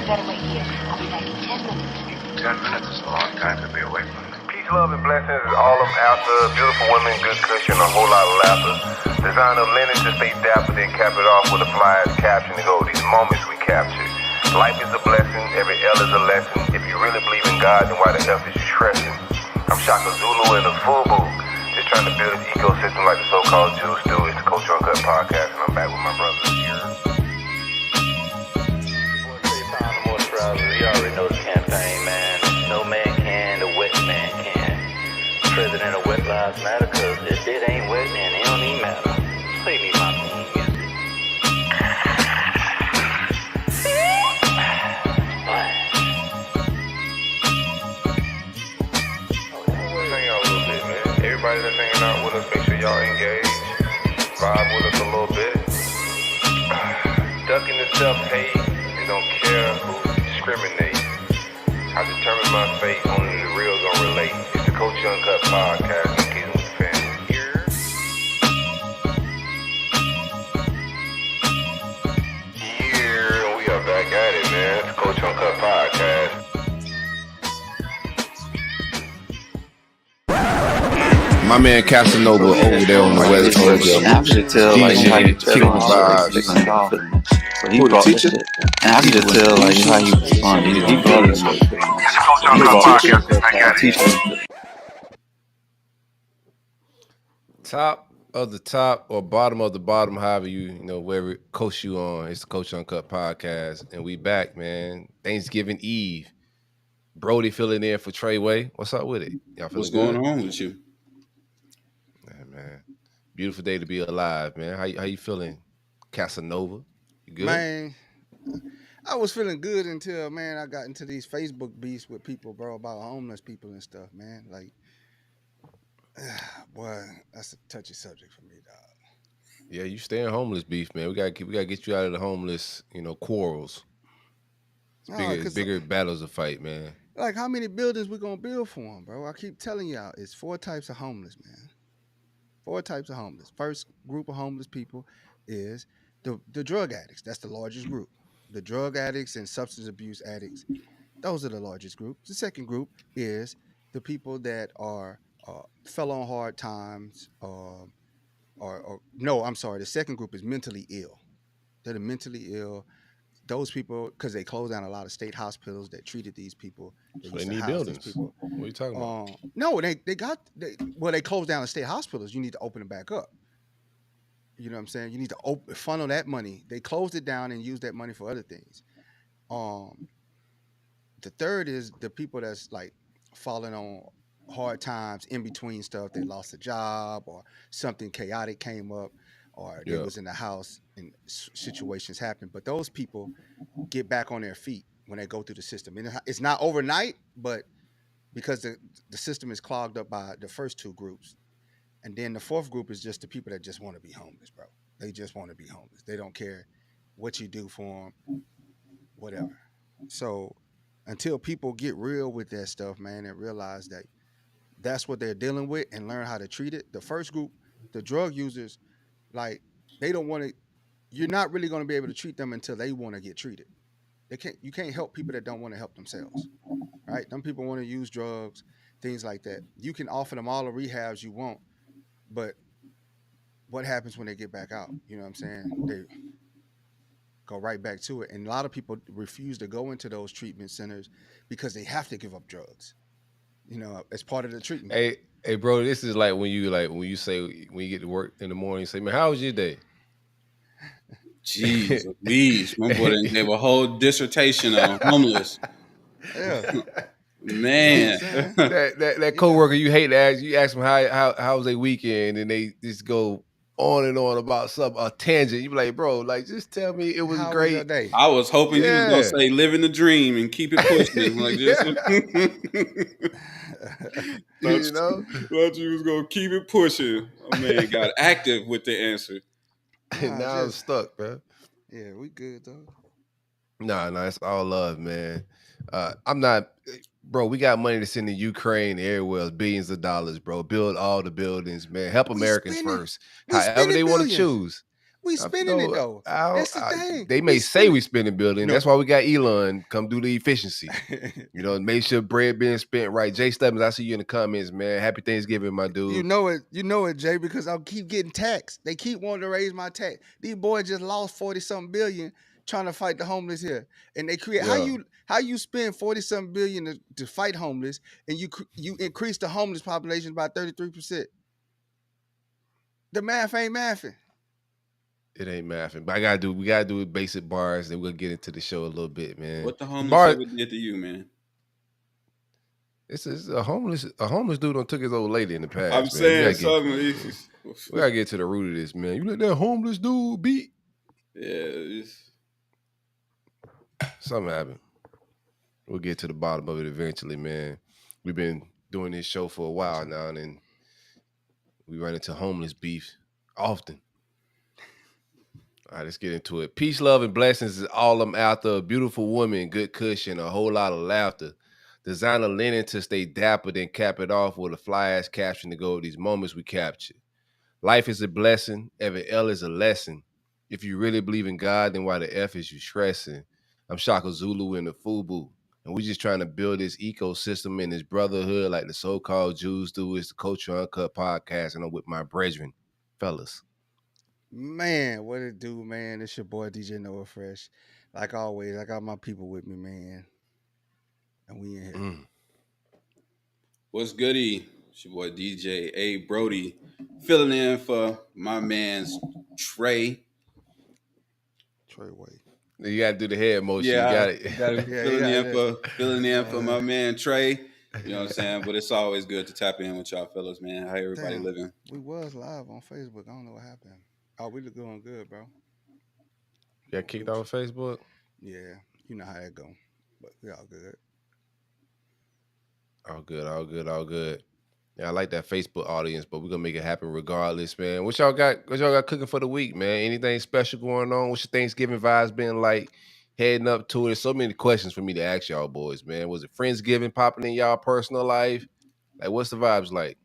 You better wait here. I'll be back in 10 minutes. 10 minutes is a long time to be away from them. Peace, love, and blessings is all I'm after. Beautiful women, good cushion, a whole lot of laughter. Design of linen to stay dapper, then cap it off with a fly-ass caption to go, these moments we captured. Life is a blessing, every L is a lesson. If you really believe in God, then why the F is you stressing? I'm Shaka Zulu in the FUBU. Just trying to build this ecosystem like the so-called Jews do. It's the Culture Uncut podcast, and I'm back with my brothers here. You already know the campaign, man. No man can, the wet man can. President of Wet Lives Matter, cause if it ain't wet, then it don't even matter. Play me my theme music. Hang out a little bit, man. Everybody that's hanging out with us, make sure y'all engage. Vibe with us a little bit. Ducking the self-hate and don't care who discriminate. I determine my fate, only the real gonna relate. It's the Culture Uncut podcast. I'm keeping with the family here. Yeah, we are back at it, man. It's the Culture Uncut podcast. My man Casanova over there on the West Coast. I can tell like how you kicking vibes. He brought this shit. And I can just tell like how you respond. He brought this shit. It's the Culture Uncut podcast. I got it. Top of the top or bottom of the bottom, however you know, wherever coast you on. It's the Coach Uncut podcast. And we back, man. Thanksgiving Eve. Brody filling in for Treyway. What's up with it? Y'all feeling What's good? going on with you? Man. Beautiful day to be alive, man. How you feeling, Casanova? You good? Man, I was feeling good until, man, I got into these Facebook beefs with people, bro, about homeless people and stuff, man. Like, boy, that's a touchy subject for me, dog. Yeah, you staying homeless beef, man. We gotta get you out of the homeless, quarrels. It's bigger battles to fight, man. Like, how many buildings we gonna build for them, bro? I keep telling y'all, it's 4 types of homeless, man. 4 types of homeless. First group of homeless people is the drug addicts. That's the largest group. The drug addicts and substance abuse addicts. Those are the largest group. The second group is the people that are fell on hard times. The second group is mentally ill. They're the mentally ill. Those people, because they closed down a lot of state hospitals that treated these people. They need buildings. What are you talking about? No, they closed down the state hospitals. You need to open them back up. You know what I'm saying? You need to funnel that money. They closed it down and used that money for other things. The third is the people that's like falling on hard times in between stuff. They lost a job or something chaotic came up, or they was in the house and situations happen. But those people get back on their feet when they go through the system. And it's not overnight, but because the system is clogged up by the first 2 groups. And then the 4th group is just the people that just want to be homeless, bro. They just want to be homeless. They don't care what you do for them, whatever. So until people get real with that stuff, man, and realize that that's what they're dealing with and learn how to treat it. The first group, the drug users, like, they don't want to, you're not really going to be able to treat them until they want to get treated. You can't help people that don't want to help themselves, right? Them people want to use drugs, things like that. You can offer them all the rehabs you want, but what happens when they get back out? You know what I'm saying? They go right back to it. And a lot of people refuse to go into those treatment centers because they have to give up drugs, as part of the treatment. Hey, bro, this is like when you get to work in the morning, you say, man, how was your day? Jeez, Louise, my boy done gave a whole dissertation on homeless. Yeah. Man. that coworker you hate to ask, you ask them how was their weekend, and they just go on and on about a tangent. You be like, bro, like, just tell me it was How great. was your day? I was hoping you was gonna say living the dream and keep it pushing. Like just thought you was gonna keep it pushing. Oh, man, got active with the answer. Now I'm stuck, bro. Yeah, we good though. Nah, it's all love, man. I'm not, bro. We got money to send to Ukraine, everywhere else, billions of dollars, bro. Build all the buildings, man. Help Americans first. However they want to choose. We spending it though. That's the thing. They may say we spending billion. That's why we got Elon come do the efficiency. Make sure bread being spent right. Jay Stubbins, I see you in the comments, man. Happy Thanksgiving, my dude. You know it, Jay, because I keep getting taxed. They keep wanting to raise my tax. These boys just lost 40-something billion trying to fight the homeless here, and they create how you spend 40-something billion to fight homeless, and you increase the homeless population by 33%. The math ain't mathing. It ain't mathing, but we gotta do basic bars, and we'll get into the show a little bit, man. What the homeless ever did to you, man? It's a homeless dude done took his old lady in the past. I'm saying something. We gotta get to the root of this, man. You let that homeless dude beat? Yeah, something happened. We'll get to the bottom of it eventually, man. We've been doing this show for a while now, and then we run into homeless beef often. All right, let's get into it. Peace, love, and blessings is all I'm after. A beautiful woman, good cushion, a whole lot of laughter. Designer linen to stay dapper, then cap it off with a fly-ass caption to go with these moments we capture. Life is a blessing. Every L is a lesson. If you really believe in God, then why the F is you stressing? I'm Shaka Zulu in the FUBU, and we just trying to build this ecosystem and this brotherhood like the so-called Jews do. It's the Culture Uncut podcast, and I'm with my brethren, fellas. Man, what it do, man? It's your boy DJ Noah Fresh. Like always, I got my people with me, man. And we in here. What's goody? It's your boy DJ A Brody, filling in for my man's Trey. Trey Way. You gotta do the head motion. Yeah, you got it. Filling in for my man Trey. You know what I'm saying? But it's always good to tap in with y'all fellas, man. How everybody living? We was live on Facebook. I don't know what happened. Oh, we look going good, bro. You got kicked off of Facebook? Yeah, you know how that go. But we all good. All good. Yeah, I like that Facebook audience, but we're gonna make it happen regardless, man. What y'all got cooking for the week, man? Anything special going on? What's your Thanksgiving vibes been like heading up to it? There's so many questions for me to ask y'all boys, man. Was it Friendsgiving popping in y'all personal life? Like, what's the vibes like?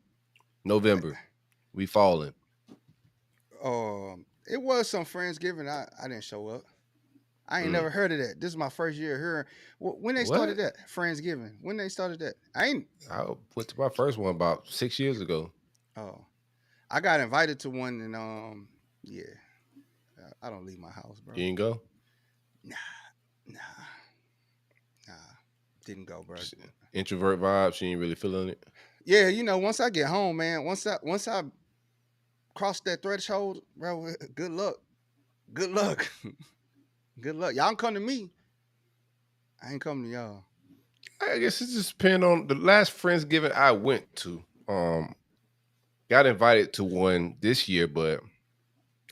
November. We falling. It was some Friendsgiving. I didn't show up. I ain't never heard of that. This is my first year hearing. When they started that Friendsgiving? When they started that? I went to my first one about 6 years ago. Oh, I got invited to one, and I don't leave my house, bro. You didn't go? Nah. Didn't go, bro. Introvert vibes. You ain't really feeling it. Yeah, once I get home, man. Once I cross that threshold, bro. Good luck. Good luck. Y'all come to me. I ain't coming to y'all. I guess it just depends on the last Friendsgiving I went to. Got invited to one this year, but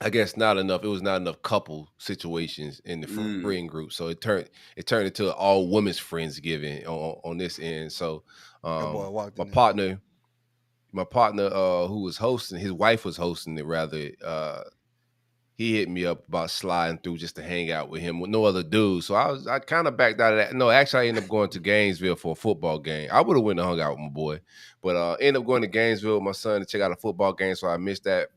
I guess not enough. It was not enough couple situations in the friend group, so it turned into an all women's Friendsgiving on this end. So my partner who was hosting, his wife was hosting it rather. He hit me up about sliding through just to hang out with him with no other dudes. So I kind of backed out of that. No, actually, I ended up going to Gainesville for a football game. I would have went and hung out with my boy, but ended up going to Gainesville with my son to check out a football game. So I missed that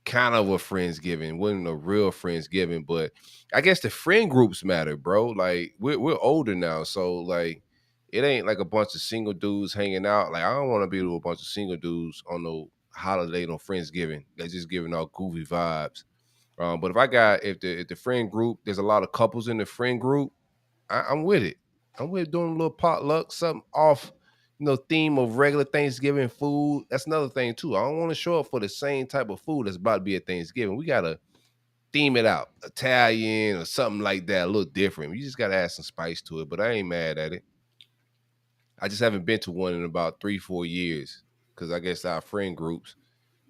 kind of a Friendsgiving. Wasn't a real Friendsgiving, but I guess the friend groups matter, bro. Like we're older now, so like it ain't like a bunch of single dudes hanging out. Like I don't want to be with a bunch of single dudes on no holiday, no Friendsgiving. They're just giving out goofy vibes. But if the friend group, there's a lot of couples in the friend group, I'm with it. I'm with doing a little potluck, something off, theme of regular Thanksgiving food. That's another thing too. I don't want to show up for the same type of food that's about to be at Thanksgiving. We gotta theme it out, Italian or something like that, a little different. You just gotta add some spice to it. But I ain't mad at it. I just haven't been to one in about 3-4 years because I guess our friend groups,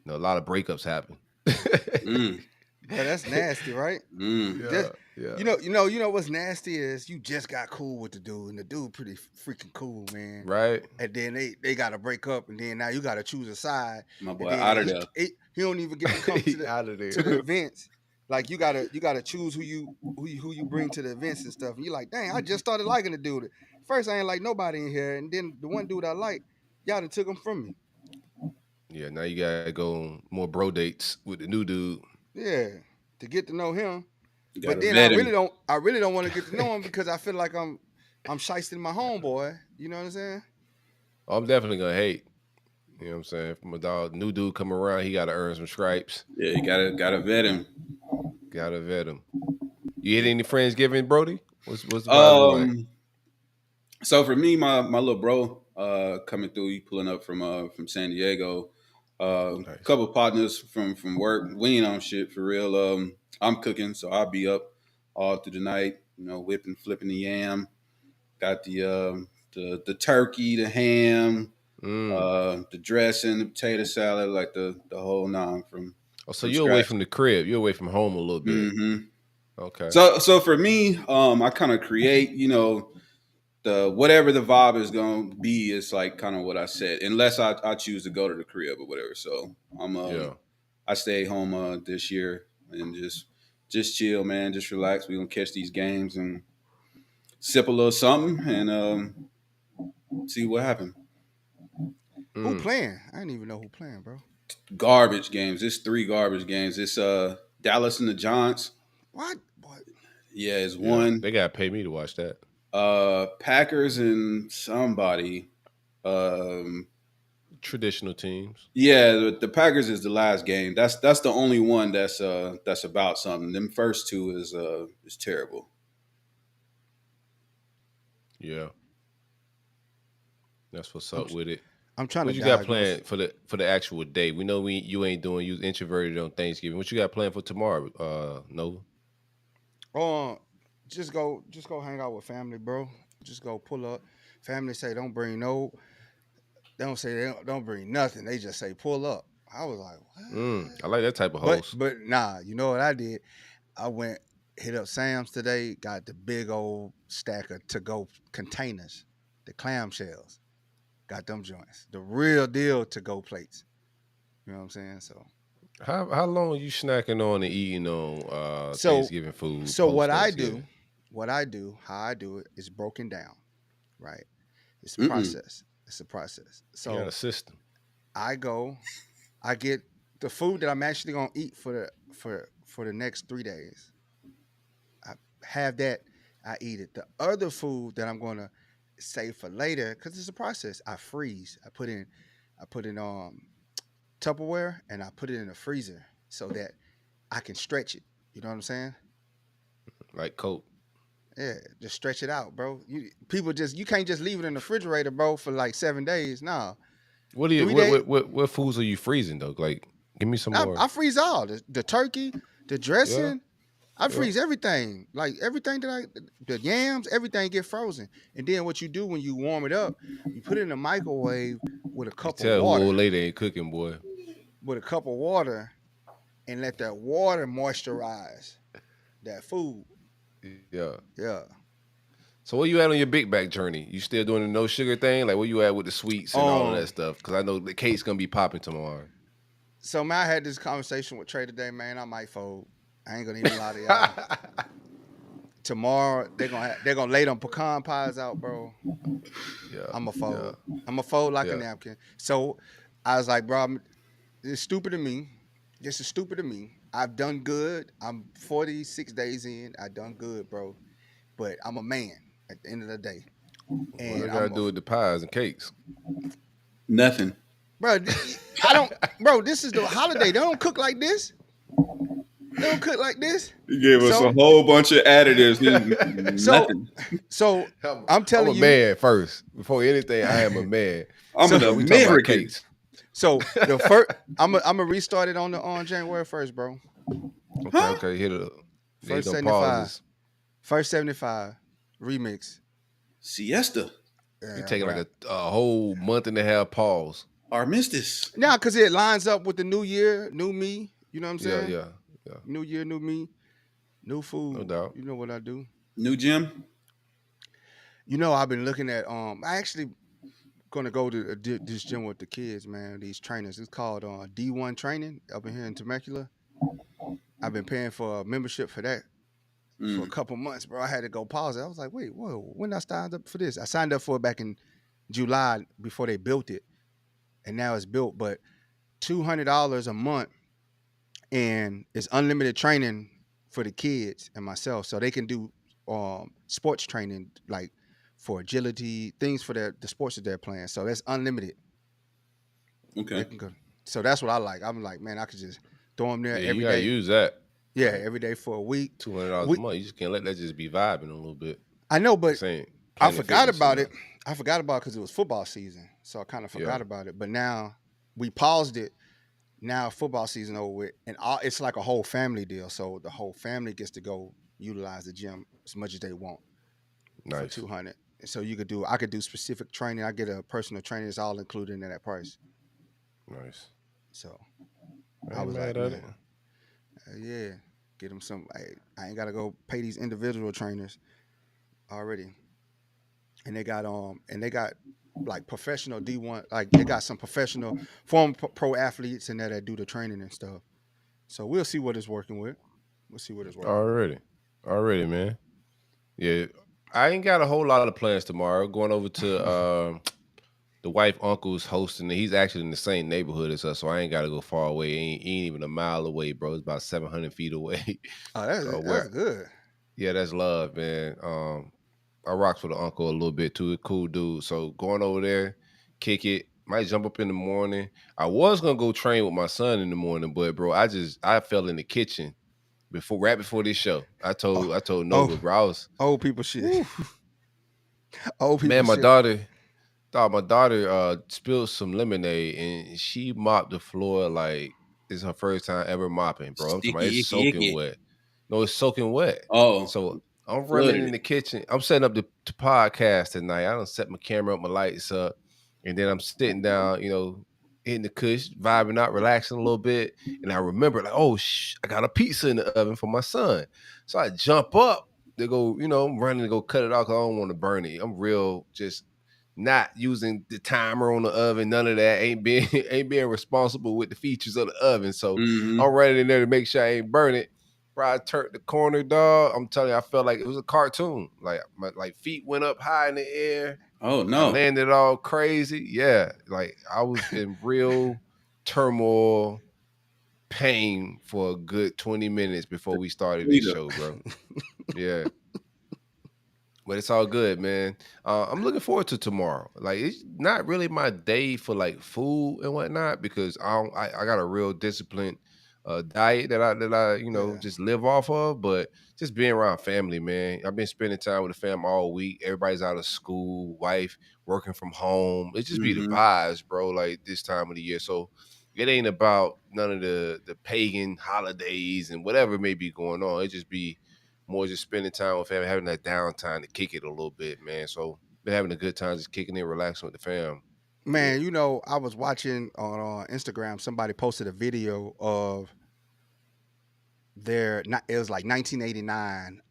a lot of breakups happen. Yeah, that's nasty, right? Yeah. You know what's nasty is you just got cool with the dude, and the dude pretty freaking cool, man. Right. And then they got to break up, and then now you got to choose a side. My boy out of there. He don't even get to come to the events. Like you gotta choose who you bring to the events and stuff. And you're like, dang, I just started liking the dude. First, I ain't like nobody in here, and then the one dude I like, y'all done took him from me. Yeah, now you gotta go on more bro dates with the new dude. Yeah. to get to know him. You But gotta then vet him. I really don't want to get to know him because I feel like I'm shysting my homeboy. You know what I'm saying? I'm definitely gonna hate. You know what I'm saying? From a dog, new dude come around, he gotta earn some stripes. Yeah, you gotta vet him. Gotta vet him. You hit any Friendsgiving, Brody? What's the vibe like? So for me, my little bro coming through, he pulling up from San Diego. A Nice. couple partners from work. We ain't on shit for real. I'm cooking, so I'll be up all through the night. You know, whipping, flipping the yam. Got the turkey, the ham, the dressing, the potato salad, like the whole nine from. Oh, so from you're away scratch. from the crib. You're away from home a little bit. Mm-hmm. Okay. So for me, I kind of create, you know, the whatever the vibe is gonna be is like kind of what I said, unless I choose to go to the crib or whatever. So I stay home this year and just chill, man, just relax. We gonna catch these games and sip a little something and see what happens. Who playing? I didn't even know who playing, bro. Garbage games. It's 3 garbage games. It's Dallas and the Giants. What? Yeah, it's one. They gotta pay me to watch that. Packers and somebody. Traditional teams. Yeah, the Packers is the last game. That's the only one that's about something. Them first 2 is terrible. Yeah. That's what's up with it. I'm trying what to. You got planned for the actual day? We know you ain't doing. You introverted on Thanksgiving. What you got planned for tomorrow? Nova. Just go hang out with family, bro. Just go pull up. Family say don't bring no. They don't say they don't bring nothing. They just say pull up. I was like, what? I like that type of host. But nah, you know what I did? I went hit up Sam's today. Got the big old stack of to-go containers, the clamshells. Got them joints. The real deal to-go plates. You know what I'm saying? So how long are you snacking on and eating on Thanksgiving food? So what I do, how I do it is broken down, right? It's a process. It's a process. So you got a system. I get the food that I'm actually gonna eat for the next 3 days. I have that. I eat it. The other food that I'm gonna save for later, because it's a process. I freeze. I put in Tupperware and I put it in the freezer so that I can stretch it. You know what I'm saying? Like Coke. Yeah, just stretch it out, bro. You can't just leave it in the refrigerator, bro, for like 7 days. Nah. What foods are you freezing though? Like, give me some more. I freeze all the turkey, the dressing. Yeah. I freeze everything. Like everything the yams, everything get frozen. And then what you do when you warm it up, you put it in the microwave with a cup of water. Who old lady ain't cooking, boy. With a cup of water, and let that water moisturize that food. Yeah. Yeah. So where you at on your big back journey? You still doing the no sugar thing? Like where you at with the sweets and all of that stuff? Because I know the cake's gonna be popping tomorrow. So man, I had this conversation with Trey today, man. I might fold. I ain't gonna even lie to y'all. Tomorrow they're gonna lay them pecan pies out, bro. Yeah. I'm a fold. Yeah. I'm a fold like a napkin. So I was like, bro, it's stupid to me. This is stupid to me. I've done good. I'm 46 days in. I done good, bro. But I'm a man at the end of the day. And what I gotta do with the pies and cakes? Nothing. Bro, bro, this is the holiday. They don't cook like this. They don't cook like this. You gave us a whole bunch of additives. Nothing. So I'm telling you. I'm a man first. Before anything, I am a man. I'm an American. So the first, I'm gonna restart it on January 1st, bro. Okay, hit it up. First 75. First 75 remix. Siesta. You taking like a whole month and a half pause. Armistice. Nah, because it lines up with the new year, new me. You know what I'm saying? Yeah. New year, new me, new food. No doubt. You know what I do. New gym. You know, I've been looking at. I actually gonna go to this gym with the kids, man. These trainers. It's called D1 Training up in here in Temecula. I've been paying for a membership for that for a couple months, bro. I had to go pause it. I was like, wait, whoa, when I signed up for this? I signed up for it back in July before they built it, and now it's built. But $200 a month and it's unlimited training for the kids and myself, so they can do sports training like for agility, things for the sports that they're playing. So that's unlimited. Okay. They can go. So that's what I like. I'm like, man, I could just throw them there Yeah, every you gotta day. use that. Yeah, Like, every day for a week. $200 a We, month. You just can't let that just be vibing a little bit. I know, but This ain't I Planet forgot Fitness about it. enough. I forgot about it because it was football season, so I kind of forgot Yeah. about it. But now we paused it. Now football season over with, and it's like a whole family deal. So the whole family gets to go utilize the gym as much as they want for Nice. $200. And so I could do specific training. I get a personal trainer. It's all included in that price. Nice. So I I ain't was mad like, at man, it. yeah, get them some. I ain't gotta go pay these individual trainers already. And they got like professional D1, like they got some professional former pro athletes in there that do the training and stuff. So we'll see what it's working with. We'll see what it's working with. Already, man. Yeah, I ain't got a whole lot of plans tomorrow. Going over to the wife uncle's hosting it. He's actually in the same neighborhood as us, so I ain't got to go far away. Ain't even a mile away, bro. It's about 700 feet away. Oh, Where that's good. Yeah, that's love, man. I rocks with the uncle a little bit too. A cool dude. So going over there, kick it. Might jump up in the morning. I was gonna go train with my son in the morning, but bro, I fell in the kitchen right before this show. I Oh, told Nova, bro, I was old people shit. whew, Old people man. shit. My daughter spilled some lemonade and she mopped the floor like it's her first time ever mopping, bro. I'm talking about Sticky, it's icky, soaking icky. wet. No, it's soaking wet. Oh, So I'm running flooded in it. the kitchen. I'm setting up the podcast tonight. I don't set my camera up, my lights up, and then I'm sitting down, hitting the cush, vibing out, relaxing a little bit. And I remember, like, oh, I got a pizza in the oven for my son. So I jump up to go, I'm running to go cut it off because I don't want to burn it. I'm real just not using the timer on the oven, none of that. Ain't being responsible with the features of the oven. So I'm running in there to make sure I ain't burn it. Bro, I turned the corner, dog. I'm telling you, I felt like it was a cartoon. Like my feet went up high in the air. Oh I no. landed all crazy. Yeah, like I was in real turmoil, pain for a good 20 minutes before we started this show, bro. Yeah. But it's all good, man. I'm looking forward to tomorrow. Like it's not really my day for like food and whatnot because I got a real disciplined diet that I Yeah. just live off of. But just being around family, man. I've been spending time with the fam all week. Everybody's out of school, wife working from home. It just be the vibes, bro. Like this time of the year, so it ain't about none of the pagan holidays and whatever may be going on. It just be more just spending time with family, having that downtime to kick it a little bit, man. So been having a good time just kicking it, relaxing with the fam. Man, I was watching on Instagram, somebody posted a video of it was like 1989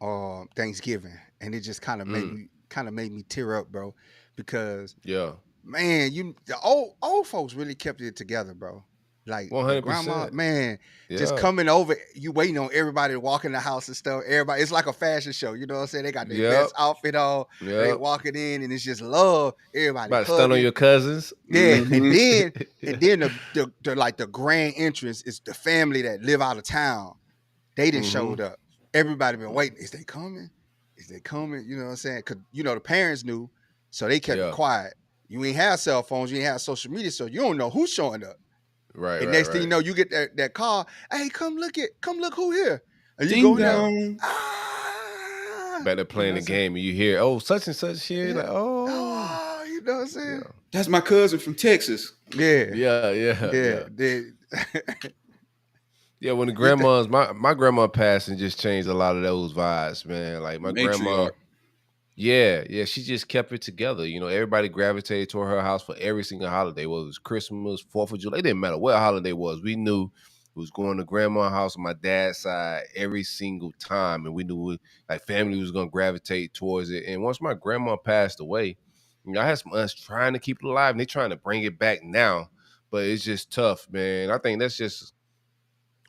Thanksgiving, and it just kind of made me tear up, bro, because Yeah, man, the old folks really kept it together, bro. Like the grandma, 100%. man, just Yeah, coming over, you waiting on everybody to walk in the house and stuff. Everybody, it's like a fashion show, you know what I'm saying? They got their yep, best outfit on, they yep. walking in, and it's just love. Everybody About to stun on hugging. your cousins. Yeah, and then the like the grand entrance is the family that live out of town. They didn't showed up. Everybody been waiting. Is they coming? Is they coming? You know what I'm saying? Because the parents knew, so they kept it Yeah, quiet. You ain't have cell phones, you ain't have social media, so you don't know who's showing up. right, And right, next thing you right. know, you get that call. Hey, come look who here. And you Ding go in there. Yeah. dong. Better You know playing what the I'm saying? game and you hear, oh, such and such here. Yeah. Like, oh, Oh, you know what I'm saying? yeah, That's my cousin from Texas. Yeah. yeah, yeah, Yeah. yeah. Yeah, when the You think, grandmas, my grandma passed and just changed a lot of those vibes, man. Like my grandma, Matriarch. yeah, she just kept it together. Everybody gravitated toward her house for every single holiday. Whether it was Christmas, 4th of July, it didn't matter what holiday it was. We knew it was going to grandma's house on my dad's side every single time, and we knew like family was going to gravitate towards it. And once my grandma passed away, I had some aunts trying to keep it alive, and they trying to bring it back now, but it's just tough, man. I think that's just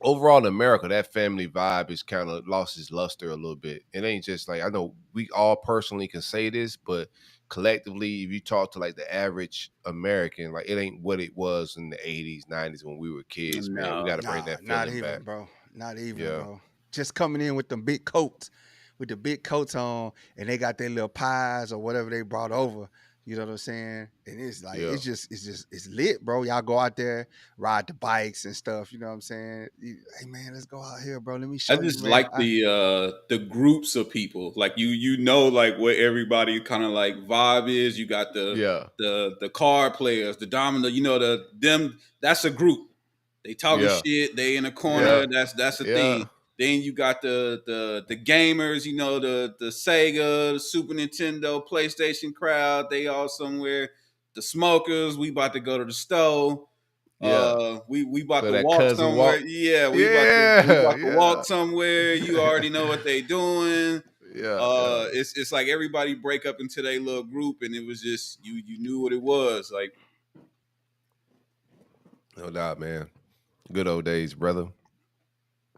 overall in America, that family vibe is kind of lost its luster a little bit. It ain't just like I know we all personally can say this, but collectively, if you talk to like the average American, like it ain't what it was in the 80s, 90s when we were kids, man. We got to bring that not feeling even, back. bro. Not even, Yeah. bro. Just coming in with them big coats, with the big coats on, and they got their little pies or whatever they brought over. You know what I'm saying? And it's like it's lit, bro. Y'all go out there, ride the bikes and stuff. You know what I'm saying? Hey man, let's go out here, bro. Let me show I you. just Man. like the groups of people. Like you know like what everybody kind of like vibe is. You got the card players, the domino. You know them. That's a group. They talking shit. They in a corner. That's a thing. Then you got the gamers, you know, the Sega, the Super Nintendo, PlayStation crowd. They all somewhere. The smokers, we about to go to the store. Yeah. We about So to that walk cousin somewhere. walk. Yeah, we about to walk somewhere. You already know what they doing. It's like everybody break up into their little group, and it was just you knew what it was. Like, no doubt, man. Good old days, brother.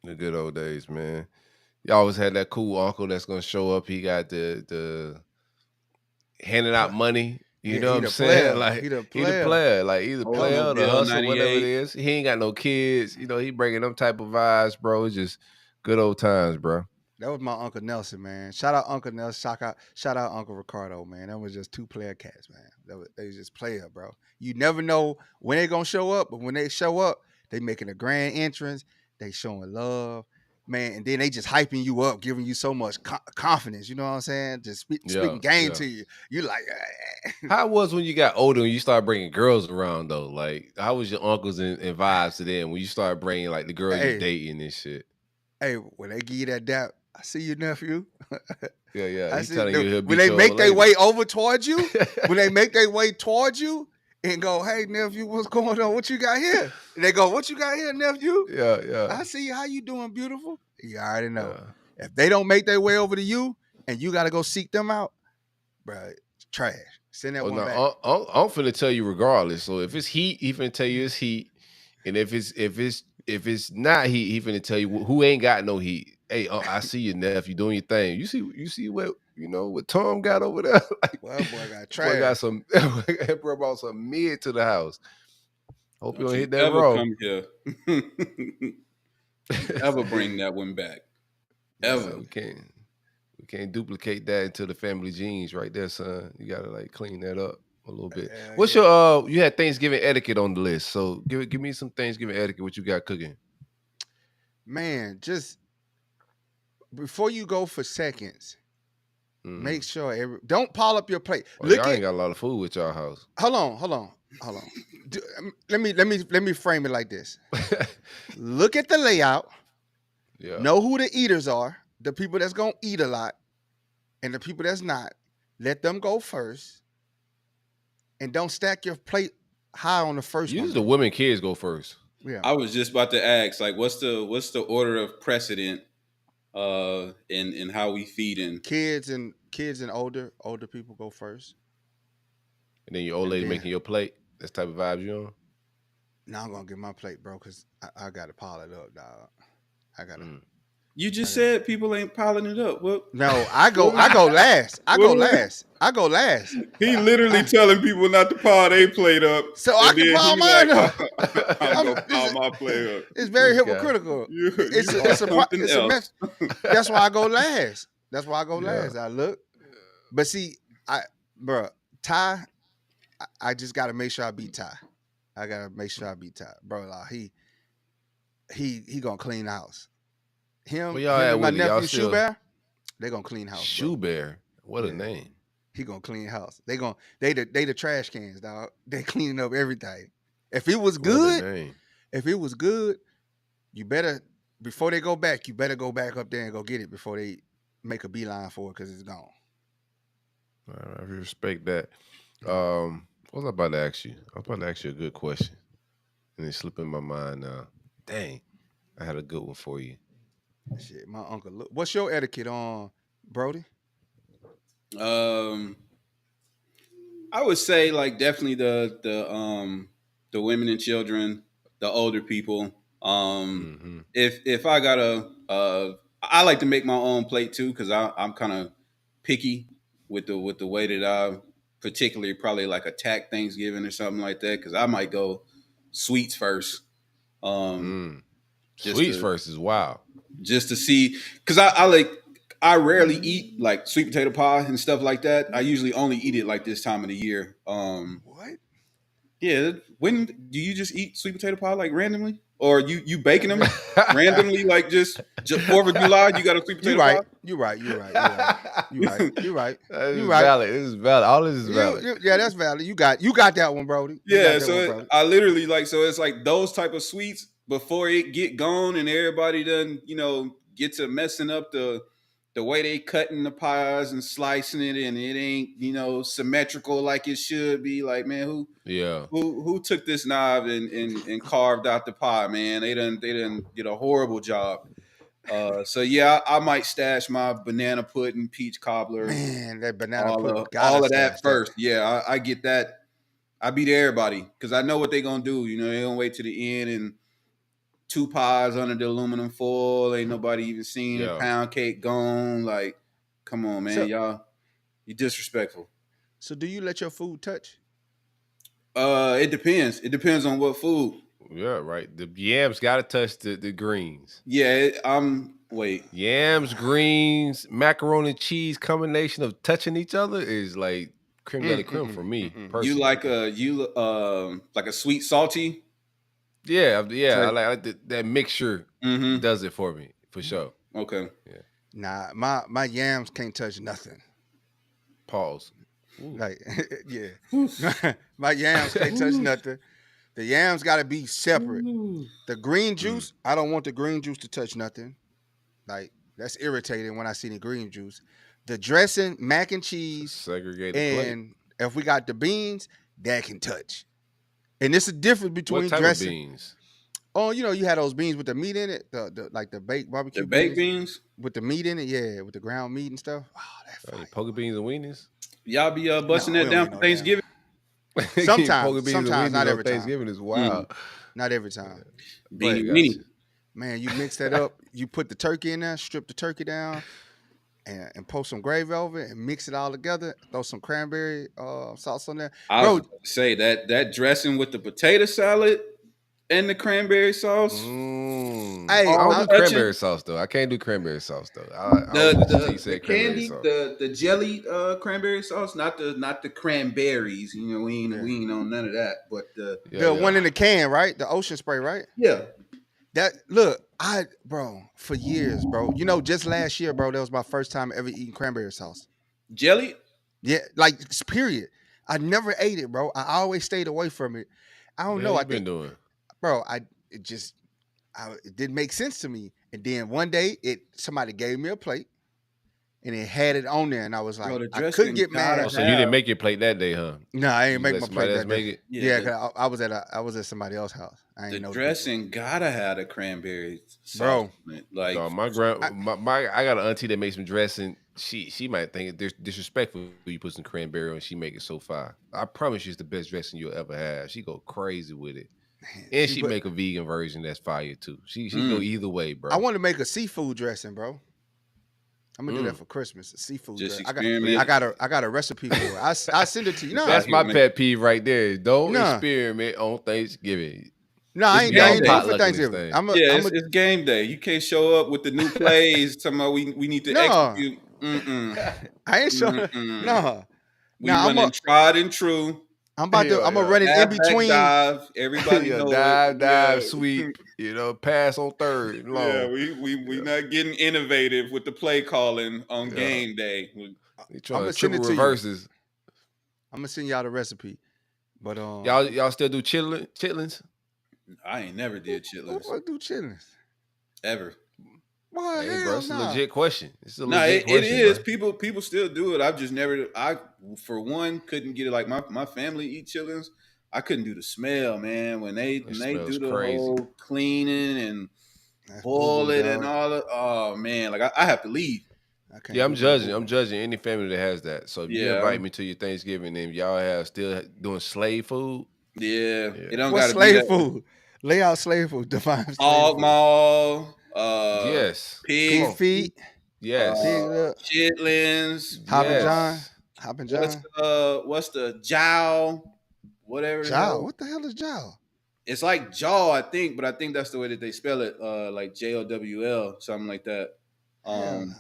The good old days, man. You always had that cool uncle that's gonna show up. He got the handing out money. You know what I'm saying? Like he the player. Like either player or the Bill hustle, whatever it 98. is. He ain't got no kids. You know, he bringing them type of vibes, bro. It's just good old times, bro. That was my Uncle Nelson, man. Shout out Uncle Nelson. Shout out Uncle Ricardo, man. That was just two player cats, man. They was just player, bro. You never know when they gonna show up, but when they show up, they making a grand entrance. They showing love, man, and then they just hyping you up, giving you so much confidence. You know what I'm saying? Just speaking game to you. You like, how it was when you got older and you started bringing girls around though? Like, how was your uncles and vibes to them when you started bringing like the girl you dating and shit? Hey, when they give you that dap, I see you, nephew. Yeah. I He's see telling you when they make their way over towards you, when they make their way towards you and go, hey, nephew, what's going on? What you got here? And they go, what you got here, nephew? Yeah. I see you. How you doing, beautiful? You already know. Yeah. If they don't make their way over to you and you got to go seek them out, bro, trash. Send that one back. I'm finna tell you regardless. So if it's heat, he finna tell you it's heat. And if it's not heat, he finna tell you who ain't got no heat. Hey, I see you, nephew, doing your thing. You see what what Tom got over there? Like, well, boy got trash. Boy got some bro brought some mid to the house. Hope you don't hit that ever road. come here. Ever bring that one back. Ever. We can't duplicate that into the family genes right there, son. You gotta like clean that up a little bit. What's your you had Thanksgiving etiquette on the list. So give me some Thanksgiving etiquette, what you got cooking. Man, just before you go for seconds, make sure don't pile up your plate. Well, y'all ain't got a lot of food at y'all house. Hold on. Let me frame it like this. Look at the layout. Yeah. Know who the eaters are, the people that's gonna eat a lot, and the people that's not. Let them go first, and don't stack your plate high on the first. Usually the women kids go first. Yeah, I was just about to ask, like, what's the order of precedent in how we feed in kids and older people go first, and then your old lady making your plate. That's the type of vibes you on. Now I'm gonna get my plate, bro, because I gotta pile it up, dog. I gotta. You just said people ain't piling it up. What? No, I go last. I go last. He literally telling people not to pile their plate up. So I can pile mine up. I'm gonna pile my plate up. It's very hypocritical. It's a mess. That's why I go last. I look. But see, Ty, I just gotta make sure I beat Ty. Bro, like, he gonna clean the house. Him, and my nephew Shoe Bear, they gonna clean house. Shoe Bear, what a name! He gonna clean house. They the trash cans, dog. They cleaning up everything. If it was good, you better before they go back. You better go back up there and go get it before they make a beeline for it because it's gone. I respect that. What was I about to ask you? I was about to ask you a good question, and it slipped in my mind now. Dang, I had a good one for you. Shit, my uncle. What's your etiquette on, Brody? I would say like definitely the women and children, the older people. If I got I like to make my own plate too because I'm kind of picky with the way that particularly probably like attack Thanksgiving or something like that, because I might go sweets first. Sweets first is wild. Just to see, because I rarely eat like sweet potato pie and stuff like that. I usually only eat it like this time of the year. What? Yeah, when do you just eat sweet potato pie like randomly, or you baking them randomly like just 4th of July? You got a sweet potato pie? You're right. You're right. This is valid. This is valid. All this is valid. Yeah, that's valid. You got that one, Brody. Yeah, so I literally so it's like those type of sweets before it get gone and everybody done get to messing up the way they cutting the pies and slicing it, and it ain't symmetrical like it should be. Like, man, who took this knife and carved out the pie, man? They done did a horrible job. So yeah, I might stash my banana pudding, peach cobbler, man, that banana pudding, all of that first. Yeah, I get that. I beat everybody because I know what they gonna do. They don't wait to the end and 2 pies under the aluminum foil. Ain't nobody even seen a pound cake gone. Like, come on, man, y'all, you disrespectful. So, do you let your food touch? It depends. It depends on what food. Yeah, right. The yams gotta touch the greens. Yeah, yams, greens, macaroni and cheese combination of touching each other is like creme de la creme for me. Personally. You like a sweet salty. Yeah, I like that mixture. Does it for me for sure. Okay. Yeah. Nah, my yams can't touch nothing. Pause. Ooh. Like, yeah, my yams can't touch nothing. The yams got to be separate. The green juice, I don't want the green juice to touch nothing. Like, that's irritating when I see the green juice. The dressing, mac and cheese, segregated and plate. If we got the beans, that can touch. And it's a difference between what type dressing. Of beans? Oh, you had those beans with the meat in it, the baked barbecue. The baked beans with the meat in it, yeah, with the ground meat and stuff. Oh, that's poker beans and weenies. Y'all be busting that down for Thanksgiving. Sometimes not every time. Thanksgiving is wild. Not every time. Beanie. Man, you mix that up. You put the turkey in there, strip the turkey down, and pour some gravy over it, and mix it all together. Throw some cranberry sauce on there. I would say that dressing with the potato salad and the cranberry sauce. Hey, I don't do cranberry sauce though. I can't do cranberry sauce though. The candy, the jelly cranberry sauce, not the cranberries. We ain't on none of that. But the one in the can, right? The ocean spray, right? Yeah. That for years, bro. Just last year, bro, that was my first time ever eating cranberry sauce. Jelly? Yeah, like period. I never ate it, bro. I always stayed away from it. I don't know. I've been doing. Bro, it didn't make sense to me. And then one day, somebody gave me a plate, and it had it on there, and I was like, I couldn't get mad. So you didn't make your plate that day, huh? No, I ain't make my plate that day. It? Yeah, cause I was at somebody else's house. I ain't know dressing gotta have the cranberry sauce, bro. Like I got an auntie that makes some dressing. She might think it's disrespectful if you put some cranberry on. She make it so fire. I promise you, it's the best dressing you'll ever have. She go crazy with it. And she make a vegan version that's fire too. She go either way, bro. I want to make a seafood dressing, bro. I'm gonna do that for Christmas. A seafood dressing. I got a recipe for it. I send it to you. No, that's my pet peeve right there. Don't experiment on Thanksgiving. No, I ain't doing it for Thanksgiving. It's game day. You can't show up with the new plays. Talking about we need to execute. I ain't showing. No, we running tried and true. I'm gonna run it in between. Dive, everybody knows dive, sweep. Pass on third. Long. Yeah, we not getting innovative with the play calling on game day. We trying to triple reverses. I'm gonna send y'all the recipe, but y'all still do chitlins? I ain't never did chitlins. What do chitlins? Ever. Why? Hey, bro, it's a legit question. It's a legit question. It is. Bro. People still do it. I've just never. I for one couldn't get it. Like my family eat chitlins. I couldn't do the smell, man. When they do the whole cleaning and boil it and all that. Oh man, like I have to leave. I'm judging any family that has that. So if you invite me to your Thanksgiving and y'all have still doing slave food. Yeah. It don't What's slave food? Lay out slave food. Define slave food. Maul. Yes. Pig feet. Yes. Chitlins. Papa John. Hoppin' John. What's the jow? Whatever the Jow. hell. What the hell is Jow? It's like jaw, I think, but I think that's the way that they spell it, like JOWL, something like that. Hell no, man.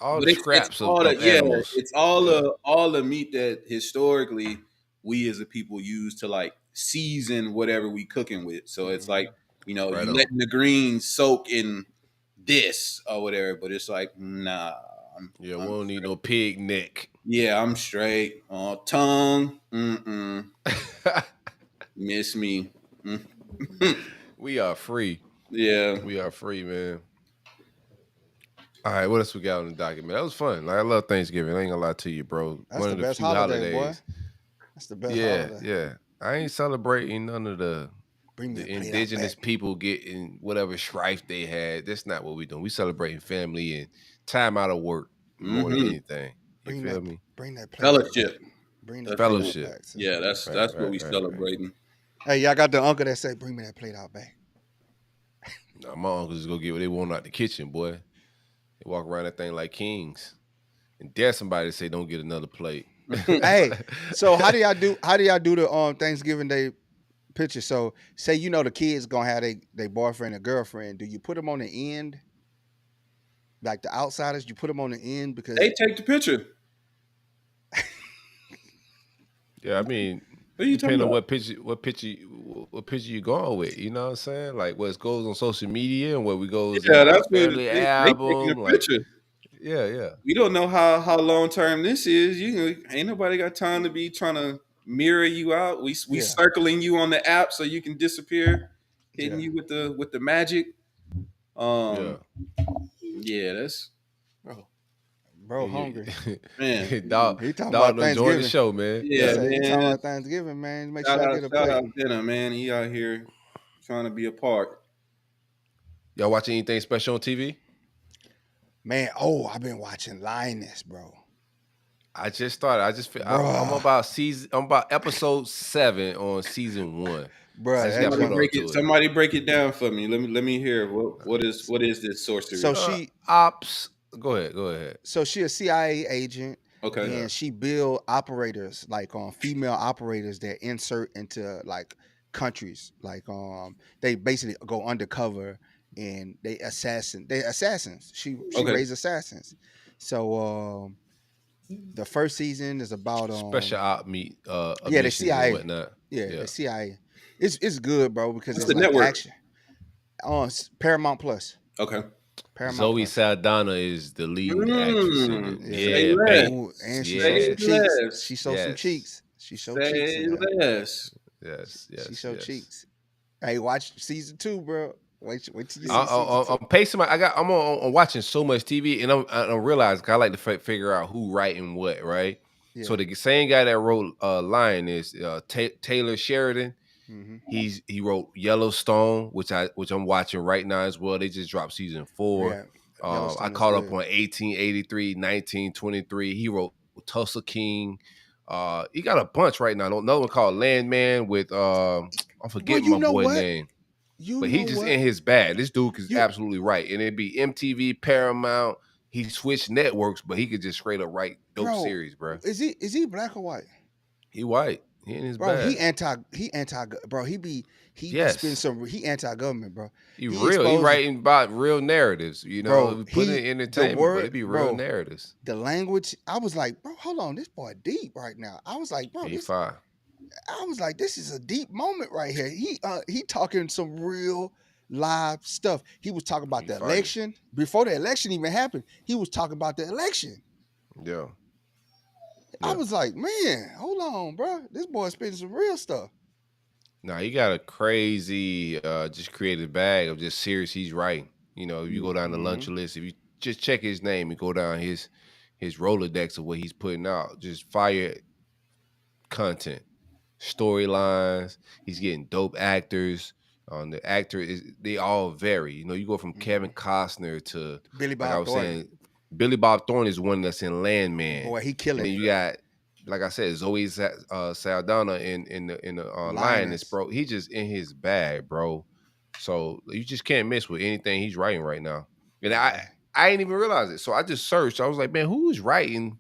All But the it's scraps all of animals. it's all the meat that historically we as a people use to like season whatever we cooking with. So it's like, you know, Right you on. letting the greens soak in this or whatever, but it's like, nah. We don't need no pig neck. Yeah, I'm straight. Tongue, miss me. We are free. Yeah. We are free, man. All right, what else we got on the docket, man? That was fun. Like, I love Thanksgiving. I ain't gonna lie to you, bro. That's One the of the best few holiday, holidays. boy. That's the best holiday. Yeah. I ain't celebrating none of the indigenous people getting whatever strife they had. That's not what we doing. We celebrating family and time out of work more than anything. You feel me? Bring that fellowship. Bring that fellowship. Back, yeah, that's what we celebrating. Hey, y'all got the uncle that say, "Bring me that plate out back." Nah, my uncles just go get what they want out the kitchen, boy. They walk around that thing like kings, and dare somebody to say, "Don't get another plate." Hey, so how do y'all do the Thanksgiving Day picture? So say the kids gonna have their boyfriend or girlfriend. Do you put them on the end, like the outsiders? You put them on the end because they take the picture. Yeah, I mean, depending on what picture you going with, you know what I'm saying? Like what goes on social media and what we goes in that's family what album. They taking a like, picture. Yeah. We don't know how long term this is. Ain't nobody got time to be trying to mirror you out. We circling you on the app so you can disappear, hitting you with the magic. Yeah, that's bro hungry. Man, dog he talking about enjoy the show, man. Yeah, man. He talking about Thanksgiving, man. Make sure I get a shout plate. out dinner, man. He out here trying to be a part. Y'all watching anything special on TV? Man, I've been watching Lioness, bro. I just started. I'm about episode 7 on season 1. Bro, somebody break it down for me. Let me hear what is this sorcery. So she ops. Go ahead. So she a CIA agent. Okay. And she build operators, like female operators that insert into like countries. Like they basically go undercover and they assassins. She raised assassins. So the first season is about special op meet the CIA and whatnot. Yeah, the CIA. It's good, bro, because it's the like network? action. Paramount Plus. Okay. Paramount Zoe Plus. Saldana is the leading actress in it. And she showed some cheeks. She showed some cheeks. She showed cheeks. Yes. She showed cheeks. Hey, watch season 2, bro. Wait till you see season 2. I'm pacing I'm watching so much TV, and I realize I like to figure out who writing what, right? Yeah. So the same guy that wrote Lion is Taylor Sheridan. Mm-hmm. He wrote Yellowstone, which I'm watching right now as well. They just dropped season 4. Yeah, I caught up on 1883, 1923. He wrote Tulsa King. He got a bunch right now. Another one called Landman with I'm forgetting my boy's name. But he just in his bag. This dude is absolutely right. And it'd be MTV, Paramount. He switched networks, but he could just straight up write dope series, bro. Is he black or white? He white. He in his bag. He anti bro. He anti-government, bro. He writing about real narratives, bro, put it in entertainment, but it'd be real narratives. The language, I was like, bro, hold on, this boy deep right now. I was like, bro, this is a deep moment right here. He talking some real live stuff. He was talking about the election. Before the election even happened, he was talking about the election. Yeah. I was like, man, hold on, bro. This boy spitting some real stuff. Nah, he got a crazy, just creative bag of just series he's writing. If you go down the lunch list, if you just check his name and go down his Rolodex of what he's putting out, just fire content, storylines. He's getting dope actors. They all vary. You go from Kevin Costner to Billy Bob Thornton. Billy Bob Thornton is one that's in Landman. Boy, he killing. And you got, like I said, Zoe Saldana in the Lioness, bro. He just in his bag, bro. So you just can't miss with anything he's writing right now. And I didn't even realize it. So I just searched. I was like, man, who is writing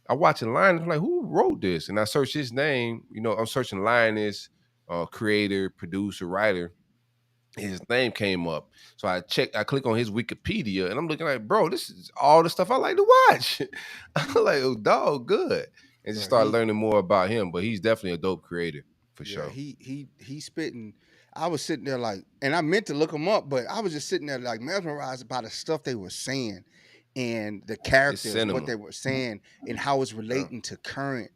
I watching Linus. I'm like, who wrote this? And I searched his name. You know, I'm searching Linus, creator, producer, writer. His name came up. So I click on his Wikipedia and I'm looking like, bro, this is all the stuff I like to watch. I'm like, oh, dog, good. And just Bro, start learning more about him. But he's definitely a dope creator for yeah, sure. he spitting. I was sitting there like, and I meant to look him up, but I was just sitting there like mesmerized by the stuff they were saying and the characters, what they were saying, and how it's relating to current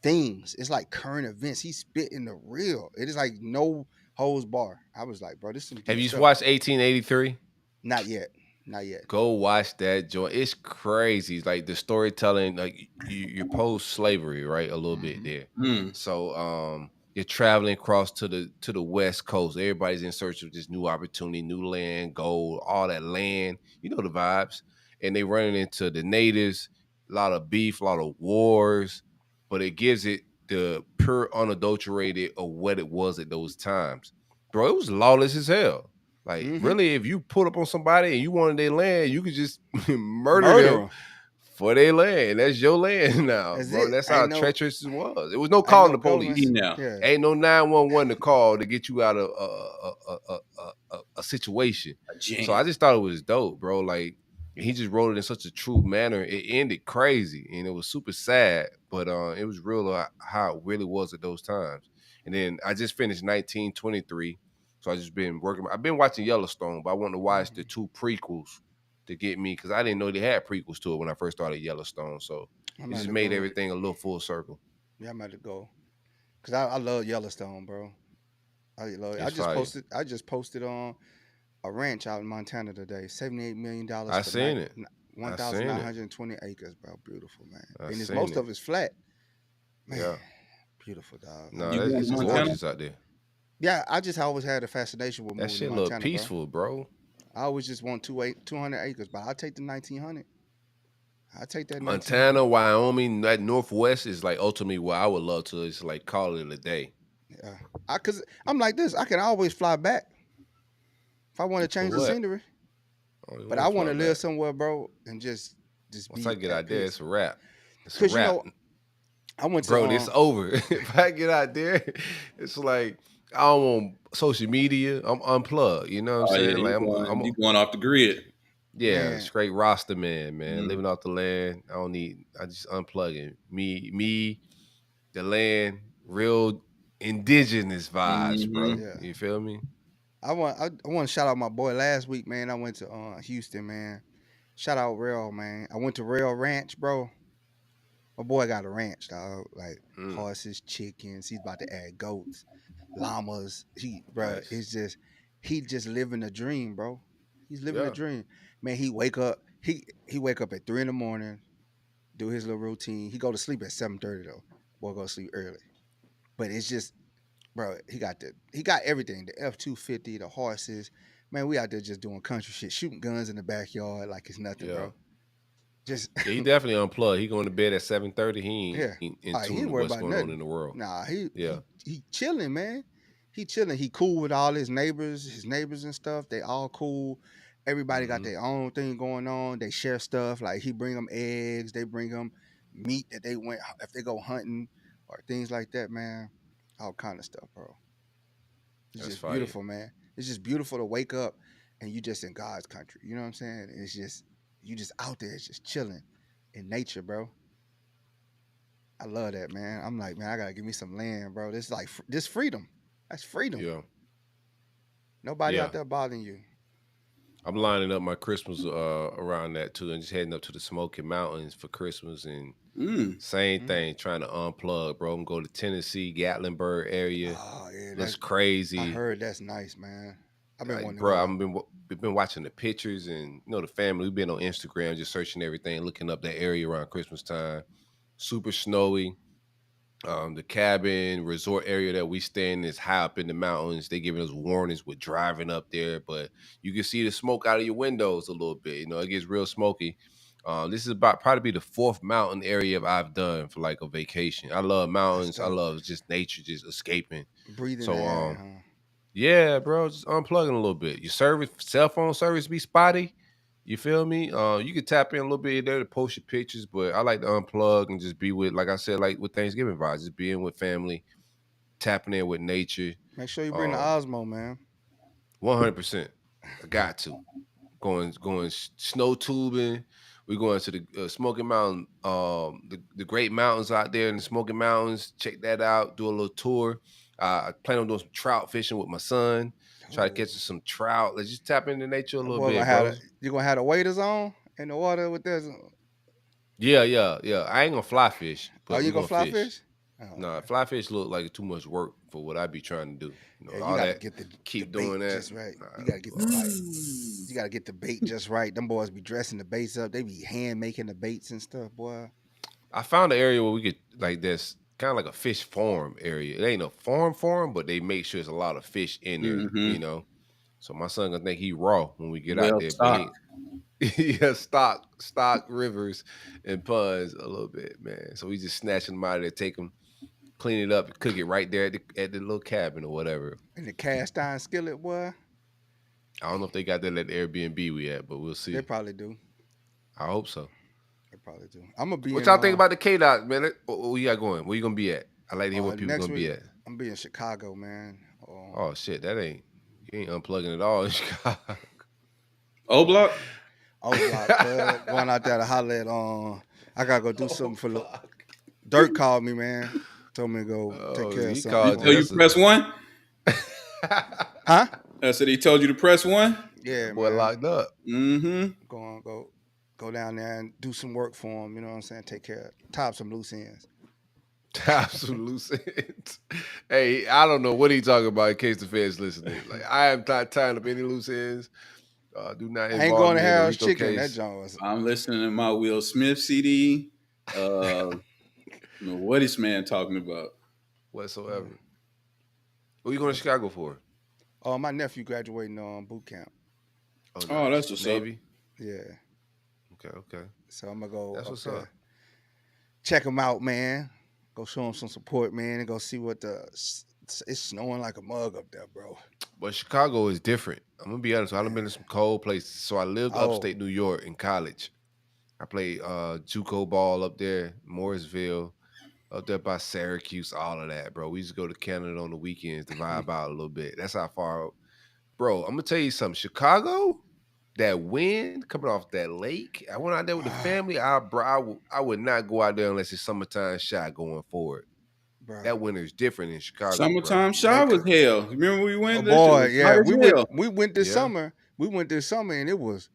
things. It's like current events. He's spitting the real. It is like no holds bar. I was like, bro, this is some deep Have you stuff. watched 1883? Not yet. Not yet. Go watch that joint. It's crazy. It's like the storytelling, like you're post slavery, right? A little bit there. So you're traveling across to the West Coast. Everybody's in search of this new opportunity, new land, gold, all that land. You know the vibes. And they running into the natives, a lot of beef, a lot of wars, but it gives it the pure unadulterated of what it was at those times. Bro, it was lawless as hell. Like, really, if you put up on somebody and you wanted their land, you could just murder them for their land. That's your land now, bro. That's how treacherous it was. There was no calling the police. Yeah. Ain't no 911 to call to get you out of a situation. So I just thought it was dope, bro. Like, he just wrote it in such a true manner. It ended crazy, and it was super sad, but it was real how it really was at those times. And then I just finished 1923. So I just been working. I've been watching Yellowstone, but I want to watch the 2 prequels to get me because I didn't know they had prequels to it when I first started Yellowstone. So it just made everything a little full circle. Yeah, I'm about to go because I love Yellowstone, bro. I love it. I just posted on a ranch out in Montana today. $78 million. I seen it. 1,920 acres, bro. Beautiful, man. And most of it's flat. Man, yeah, beautiful, dog. No, it's gorgeous out there. Yeah, I just always had a fascination with that shit. Look peaceful, bro. I always just want 200 acres, but I'll take the 1,900. I'll take that. Montana, Wyoming, that Northwest is like ultimately where I would love to just like call it a day. Yeah, cause I'm like this. I can always fly back if I want to change the scenery. But I want to live somewhere, bro, and just once I get out there, it's a wrap. Because you know, I went to bro. It's over. If I get out there, it's like. I don't want social media. I'm unplugged. You know what I'm saying? Yeah, like I'm going off the grid. Yeah, man. Straight roster man. Living off the land. I just unplugging. Me, the land, real indigenous vibes, bro. Yeah. You feel me? I want to shout out my boy last week, man. I went to Houston, man. Shout out Rail, man. I went to Rail Ranch, bro. My boy got a ranch, dog. Like horses, chickens. He's about to add goats. Llamas, it's just he just living a dream, bro. He's living a dream, man. He wake up at 3 a.m, do his little routine. He go to sleep at 7:30 though. Boy, go to sleep early, but it's just, bro. He got everything. The F-250, the horses, man. We out there just doing country shit, shooting guns in the backyard like it's nothing, bro. He definitely unplugged. He going to bed at 7:30. He ain't in tune with what's going on in the world. Nah, he chilling, man. He chilling. He cool with all his neighbors and stuff. They all cool. Everybody got their own thing going on. They share stuff. Like he bring them eggs. They bring them meat that they went if they go hunting or things like that, man. All kind of stuff, bro. It's just beautiful, man. It's just beautiful to wake up and you just in God's country. You know what I'm saying? It's just. You just out there just chilling in nature, bro. I love that, man. I'm like, man, I gotta give me some land, bro. This is like this freedom. That's freedom. Yeah. Nobody out there bothering you. I'm lining up my Christmas around that too, and just heading up to the Smoky Mountains for Christmas, and same thing, trying to unplug, bro. I'm going to Tennessee, Gatlinburg area. Oh yeah, that's crazy. I heard that's nice, man. I've been like, bro, we've been watching the pictures and the family. We've been on Instagram just searching everything, looking up that area around Christmas time. Super snowy. The cabin resort area that we stay in is high up in the mountains. They giving us warnings with driving up there, but you can see the smoke out of your windows a little bit. It gets real smoky. This is probably the 4th mountain area I've done for like a vacation. I love mountains. I love just nature, just escaping. Breathing. So, yeah, bro, just unplugging a little bit. Your cell phone service be spotty. You feel me? You can tap in a little bit there to post your pictures, but I like to unplug and just be with, like I said, like with Thanksgiving vibes, just being with family, tapping in with nature. Make sure you bring the Osmo, man. 100%. I got to. Going snow tubing. We're going to the Smoky Mountain, the Great Mountains out there in the Smoky Mountains. Check that out. Do a little tour. I plan on doing some trout fishing with my son. Try to catch some trout. Let's just tap into nature a little bit, bro. You gonna have the waders on in the water with this? Yeah. I ain't gonna fly fish. But you gonna fly fish? No, fly fish look like too much work for what I be trying to do. You know, you all gotta that. Get the keep bait doing that. Just right. You gotta get the bait. You gotta get the bait just right. Them boys be dressing the baits up. They be hand making the baits and stuff, boy. I found an area where we could like this. Kind of like a fish farm area. It ain't a farm, but they make sure there's a lot of fish in there, you know. So my son gonna think he raw when we get out there. But yeah, stock rivers and ponds a little bit, man. So we just snatching them out of there, take them, clean it up, cook it right there at the little cabin or whatever. In the cast iron skillet, boy. I don't know if they got that at the Airbnb we at, but we'll see. They probably do. I hope so. They probably do. I'm gonna be. What y'all think about the K-Dot, man? What you got going? Where you gonna be at? I like to hear what people gonna be at. I'm be in Chicago, man. Oh shit, you ain't unplugging at all in Chicago. O-Block? O-Block, going out there to holler at I gotta go do something for Dirk called me, man. Told me to go take care of something. He told you press 1? Huh? I said he told you to press 1? Yeah, boy, man. locked up. Go down there and do some work for him. You know what I'm saying? Take care, top some loose ends. Top some loose ends. Hey, I don't know what he talking about in case the feds listening. Like, I am not tying up any loose ends. Do not involve I ain't going to me in the Harris Rico Chicken. case. That John was. I'm listening to my Will Smith CD. You know, what is man talking about? Whatsoever. What you going to Chicago for? Oh, my nephew graduating on boot camp. Oh, that's what's Navy? up. Yeah. Okay. So I'm gonna go. That's what's up. Check him out, man. Go show him some support, man, and go see what it's snowing like a mug up there, bro. But Chicago is different. I'm gonna be honest. I've been in some cold places. So I lived upstate New York in college. I played JUCO ball up there, Morrisville, up there by Syracuse, all of that, bro. We used to go to Canada on the weekends to vibe out a little bit. That's how far, bro. I'm gonna tell you something. Chicago, that wind coming off that lake. I went out there with the family. I would not go out there unless it's summertime shot going forward. Bro. That winter is different in Chicago. Summertime shot was hell. Remember we went? Yeah, we went this summer. We went this summer and it was,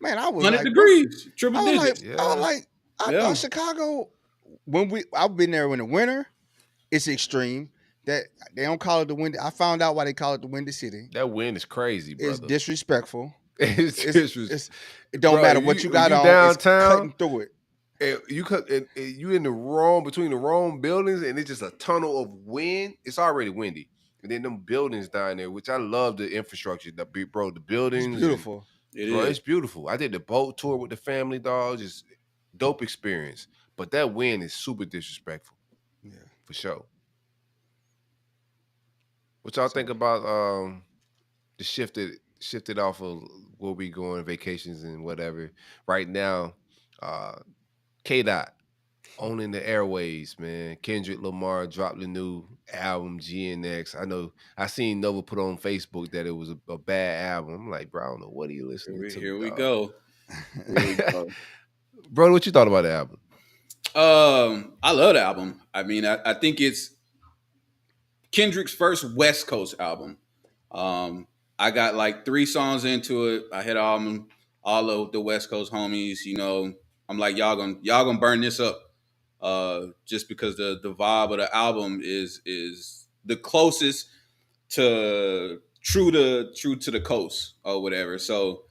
man, I was 100 like, degrees, triple digits. I thought Chicago, I've been there in the winter, it's extreme. That they don't call it the windy. I found out why they call it the Windy City. That wind is crazy, brother. It's disrespectful. It don't matter what you got on. Downtown, it's cutting through it. You in the wrong between the wrong buildings, and it's just a tunnel of wind. It's already windy, and then them buildings down there, which I love the infrastructure. The buildings, it's beautiful. It's beautiful. I did the boat tour with the family, dog. Just dope experience. But that wind is super disrespectful. Yeah, for sure. What y'all think about the shifted off of where we going, vacations and whatever. Right now, K-Dot owning the airways, man. Kendrick Lamar dropped the new album, GNX. I know I seen Nova put on Facebook that it was a bad album. I'm like, bro, I don't know what are you listening to. Here we go. Bro, what you thought about the album? I love the album. I mean, I think it's Kendrick's first West Coast album. I got like 3 songs into it. I hit all of the West Coast homies. You know, I'm like, y'all gonna burn this up. Just because the vibe of the album is the closest to true to the coast or whatever. So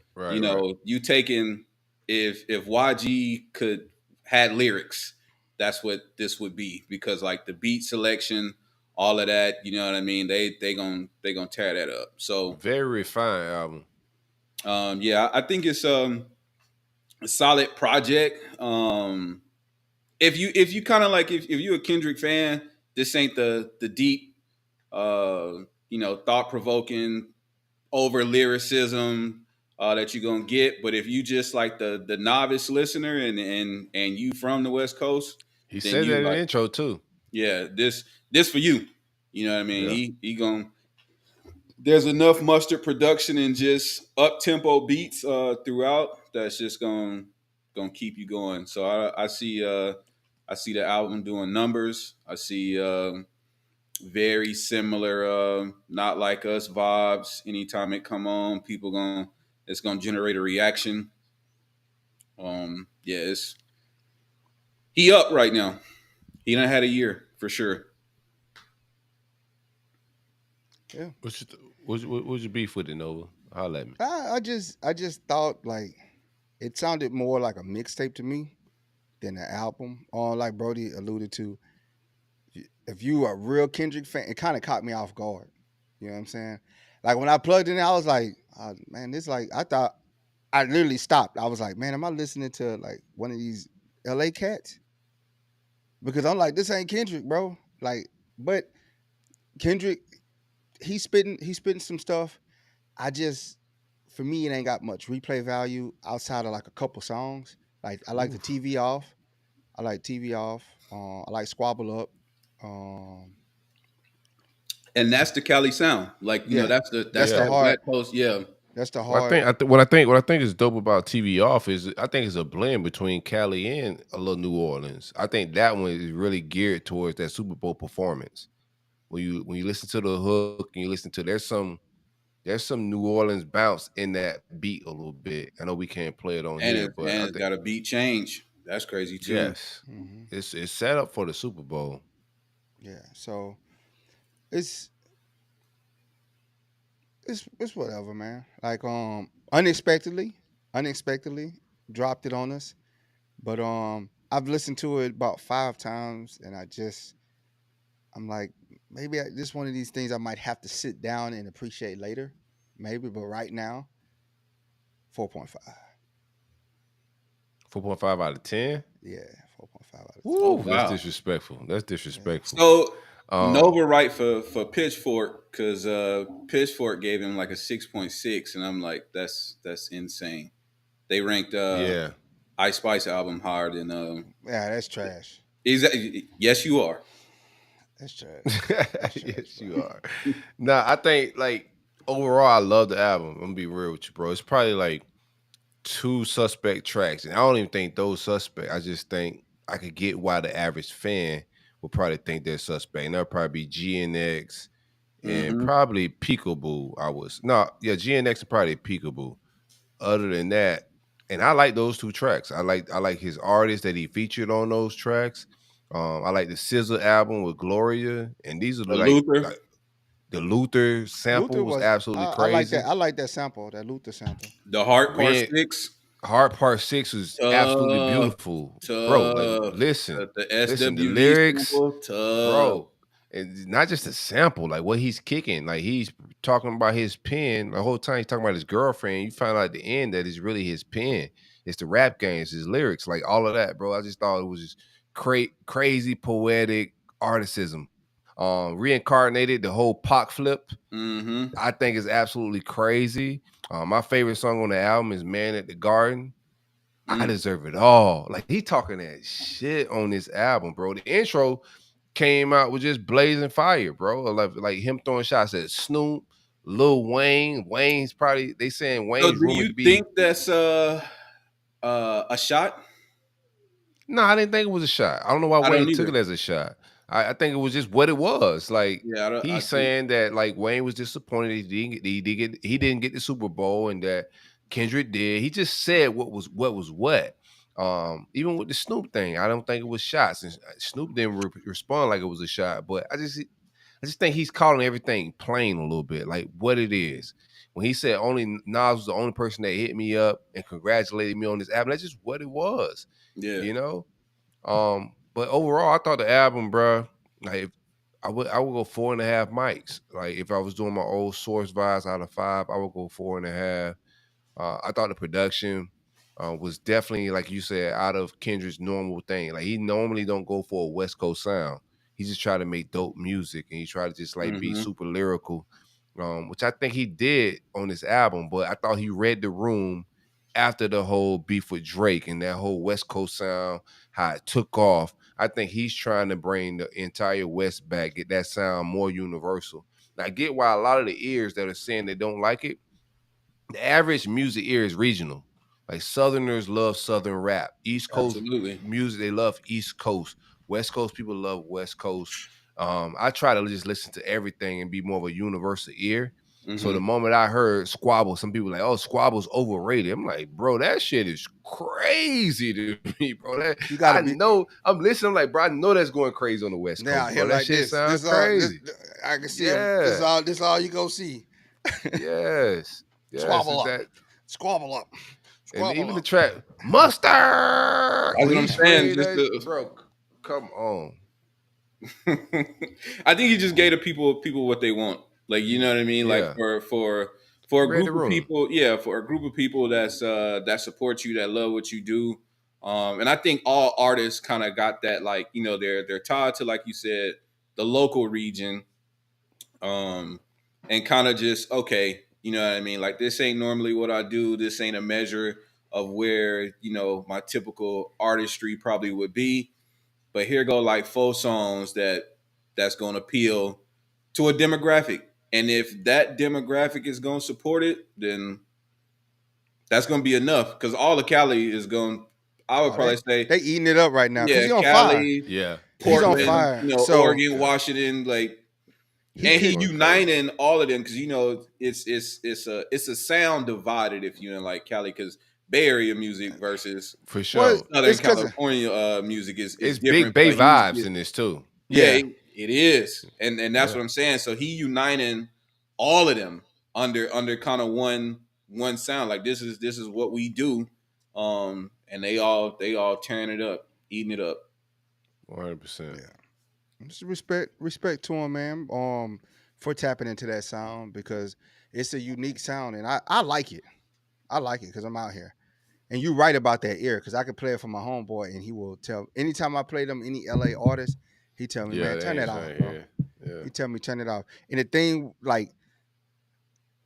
you taking if YG could had lyrics, that's what this would be, because like the beat selection, all of that, you know what I mean? They gonna tear that up. So very refined album. Yeah, I think it's a solid project. If you kind of like if you're a Kendrick fan, this ain't the deep, thought provoking, over lyricism, that you're gonna get. But if you just like the novice listener and you from the West Coast, He then said you that in the like, intro too. yeah, this for you. You know what I mean? Yeah. He gonna there's enough mustard production and just up tempo beats throughout that's just gonna keep you going. So I see the album doing numbers. I see very similar not like us vibes. Anytime it come on, it's gonna generate a reaction. Yeah, it's he up right now. He done had a year for sure. Yeah. What's your beef with it, Nova? Holla at me. I just thought like it sounded more like a mixtape to me than an album. Like Brody alluded to, if you are a real Kendrick fan, it kind of caught me off guard. You know what I'm saying? Like when I plugged in, I was like, man, this like I thought I literally stopped. I was like, man, am I listening to like one of these LA cats? Because I'm like, this ain't Kendrick, bro. Like, but Kendrick, he's spitting some stuff. I just for me it ain't got much replay value outside of like a couple songs. Like I like the Oof. TV off. I like TV off. I like Squabble Up. Um, And that's the Cali sound. Like, you know, yeah, that's that's the that Yeah. hard. West Coast, yeah. That's the Well, hard. what I think is dope about TV Off is I think it's a blend between Cali and a little New Orleans. I think that one is really geared towards that Super Bowl performance. When you listen to the hook and you listen to there's some New Orleans bounce in that beat a little bit. I know we can't play it on here, but I And it's think got a beat change. That's crazy too. yes, hmm it's set up for the Super Bowl. Yeah, so it's it's whatever, man. Like unexpectedly dropped it on us. But I've listened to it about 5 times, and I'm like, maybe this one of these things I might have to sit down and appreciate later, maybe. But right now, 4.5. 4.5 out of 10. Yeah, 4.5 out of 10. Oh Woo, that's wow. disrespectful. That's Yeah. disrespectful. So Um, Nova right for Pitchfork because Pitchfork gave him like a 6.6, and I'm like, that's insane. They ranked yeah. Ice Spice album higher than Yeah, that's trash. yes you are. That's trash. That's trash, Yes, bro. you are. Nah, I think like overall, I love the album. I'm gonna be real with you, bro. It's probably like two suspect tracks, and I don't even think those suspect. I just think I could get why the average fan will probably think they're suspect. And that'll probably be GNX and Mm-hmm. probably Peekaboo. GNX and probably Peekaboo. Other than that, and I like those two tracks. I like his artists that he featured on those tracks. I like the SZA album with Gloria, and these are The like Luther, the Luther sample Luther was was absolutely I like crazy. that. I like that sample, that Luther sample. the Heart Part Man, 6, Hard Part 6 was absolutely tough, beautiful, bro. Like tough. The listen, the SWV lyrics, sample, tough. bro, and not just a sample, like what he's kicking. Like he's talking about his pen the whole time. He's talking about his girlfriend. You find out at the end that it's really his pen. It's the rap games, his lyrics, like all of that, bro. I just thought it was just crazy poetic articism. Reincarnated the whole Pac flip. Mm-hmm. I think is absolutely crazy. My favorite song on the album is "Man at the Garden." I Mm. deserve it all. Like he talking that shit on this album, bro. The intro came out with just blazing fire, bro. Like him throwing shots at Snoop, Lil Wayne. Wayne's probably they saying So Wayne's do rumored you to be. think that's a shot? No, I didn't think it was a shot. I don't know why I don't Wayne took either. it as a shot. I think it was just what it was. Like Yeah, I he's think saying that like Wayne was disappointed he didn't get the Super Bowl and that Kendrick did. He just said what was what. Even with the Snoop thing, I don't think it was shots. And Snoop didn't respond like it was a shot. But I just think he's calling everything plain a little bit, like what it is. When he said only Nas was the only person that hit me up and congratulated me on this album, that's just what it was, yeah. you know. But overall, I thought the album, bro, like I would go 4.5 mics. Like if I was doing my old source vibes out of 5, I would go 4.5. I thought the production was definitely, like you said, out of Kendrick's normal thing. Like he normally don't go for a West Coast sound. He just try to make dope music and he try to just like be Mm-hmm. super lyrical. which I think he did on this album, but I thought he read the room after the whole beef with Drake and that whole West Coast sound, how it took off. I think he's trying to bring the entire West back, get that sound more universal. Now, I get why a lot of the ears that are saying they don't like it, the average music ear is regional. Like Southerners love Southern rap. East Coast music, they love East Coast. West Coast people love West Coast. I try to just listen to everything and be more of a universal ear. So the moment I heard Squabble, some people were like, oh, Squabble's overrated. I'm like, bro, that shit is crazy to me, bro. I'm listening, I'm like, bro, I know that's going crazy on the West Coast, bro. That like shit sounds crazy. I can see it. This all you go see. Yes. Squabble up. Squabble up. And even the track, Mustard. That's what I'm saying. Bro, come on. I think he just gave the people what they want. Like, you know what I mean? Like for a group of people, for a group of people that support you, that love what you do. And I think all artists kind of got that, like, you know, they're tied to, like you said, the local region. And kind of just, okay, you know what I mean? Like, this ain't normally what I do. This ain't a measure of where, you know, my typical artistry probably would be. But here go like 4 songs that's going to appeal to a demographic. And if that demographic is going to support it, then that's going to be enough. Because all of Cali is going, I would probably say. They eating it up right now. Yeah, he's on Cali, fire. Portland, he's on fire. You know, Oregon, Washington, like. He uniting all of them because, you know, it's a sound divided, if you know, like Cali, because Bay Area music versus for sure Southern California music is it's different. Big Bay vibes in this too. Yeah, it is, and that's what I'm saying. So he uniting all of them under kind of one sound. Like, this is what we do, and they all tearing it up, eating it up. 100%. Yeah. Just respect to him, man, for tapping into that sound, because it's a unique sound, and I like it. I like it because I'm out here. And you're right about that ear, because I could play it for my homeboy, and he will tell. Anytime I play them, any LA artist, he tell me, man, turn that off, bro. Yeah. He tell me, turn it off. And the thing, like,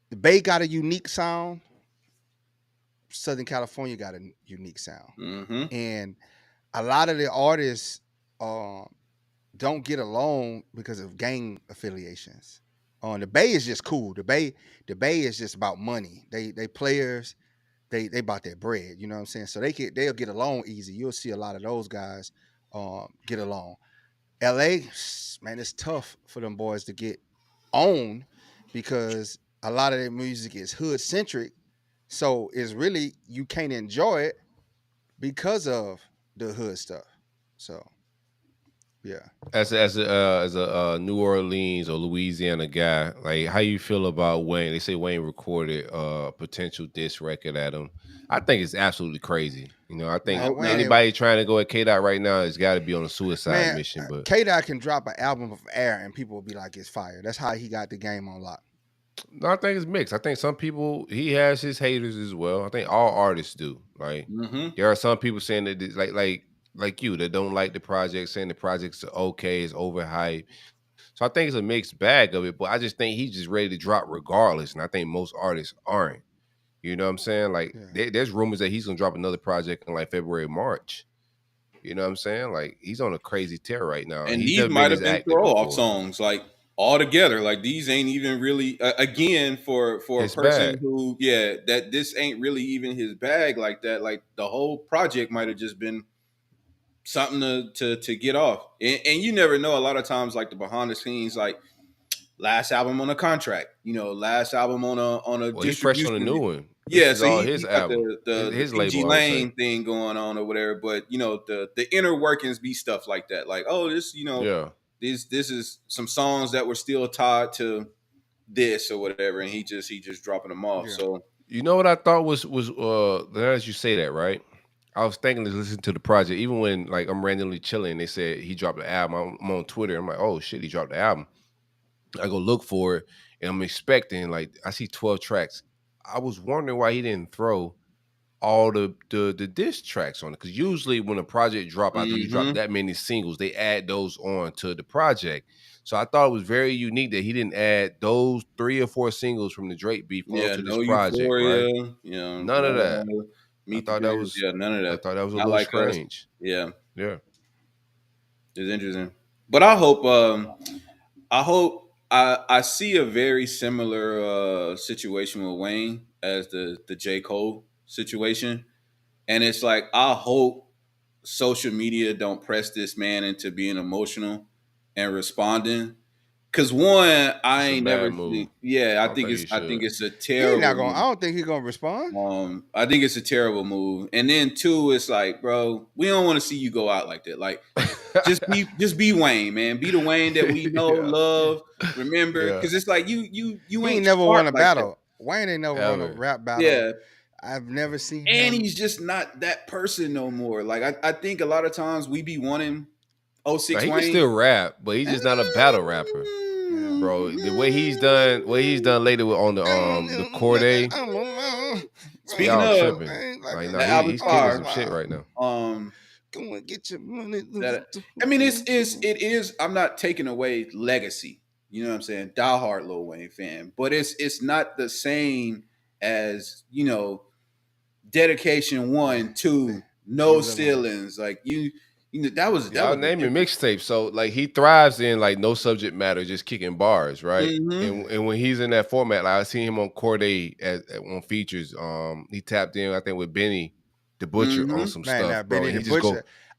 the Bay got a unique sound. Southern California got a unique sound. And a lot of the artists don't get along because of gang affiliations. The Bay is just cool. The Bay is just about money. They players, they about their bread. You know what I'm saying? So they'll get along easy. You'll see a lot of those guys get along. LA, man, it's tough for them boys to get on because a lot of their music is hood centric. So it's really, you can't enjoy it because of the hood stuff. So. Yeah. As a New Orleans or Louisiana guy, like, how you feel about Wayne? They say Wayne recorded a potential diss record at him. I think it's absolutely crazy. You know, I think anybody trying to go at K-Dot right now has got to be on a suicide mission. But K-Dot can drop an album of air and people will be like, it's fire. That's how he got the game on lock. No, I think it's mixed. I think some people, he has his haters as well. I think all artists do. Like, there are some people saying that like you, that don't like the project, saying the project's okay, it's overhyped. So I think it's a mixed bag of it, but I just think he's just ready to drop regardless. And I think most artists aren't. You know what I'm saying? Like, there's rumors that he's gonna drop another project in like February, March. You know what I'm saying? Like, he's on a crazy tear right now. And these might have been throw-off songs, like, all together. Like, these ain't even really again for a person who, that this ain't really even his bag like that. Like, the whole project might have just been something to get off, and you never know. A lot of times, like, the behind the scenes, like, last album on a contract, you know, last album on a distribution. He's fresh on a new one. So his album, his label Lane thing going on or whatever. But, you know, the inner workings be stuff like that. Like, oh, this, you know, this is some songs that were still tied to this or whatever, and he just dropping them off. So, you know what I thought was as you say that, right? I was thinking to listen to the project, even when, like, I'm randomly chilling. They said he dropped the album. I'm on Twitter. I'm like, oh shit, he dropped the album. I go look for it, and I'm expecting, like, I see 12 tracks. I was wondering why he didn't throw all the diss tracks on it. Because usually when a project drop after you drop that many singles, they add those on to the project. So I thought it was very unique that he didn't add those 3 or 4 singles from the Drake beef onto this no project, right? Euphoria, None of that. Meet the Dreams, none of that. I thought that was a Not little like us. strange. Yeah, Yeah. it's interesting. But I hope I see a very similar situation with Wayne as the J. Cole situation. And it's like, I hope social media don't press this man into being emotional and responding. Cause one, I ain't never seen. Yeah, I think it's a terrible. He's not gonna. I don't think he's gonna respond. I think it's a terrible move. And then 2, it's like, bro, we don't want to see you go out like that. Like, just be Wayne, man. Be the Wayne that we know, love, remember. Because it's like you ain't never won a battle. Wayne ain't never won a rap battle. Yeah. I've never seen and him. He's just not that person no more. Like I think a lot of times we be wanting 06 he Wayne. can still rap, but he's just not a battle rapper. Bro, the way he's done later on the Corday. Speaking of, tripping. Like, he's kicking some shit right now. Go and get your money. I mean, it is. I'm not taking away legacy. You know what I'm saying? Diehard Lil Wayne fan, but it's not the same as Dedication 1, 2, No Ceilings. Like you know, that was naming mixtape. So like he thrives in like no subject matter, just kicking bars, right? And when he's in that format, like I seen him on Corday on features. He tapped in, I think, with Benny the Butcher on some stuff, bro. And he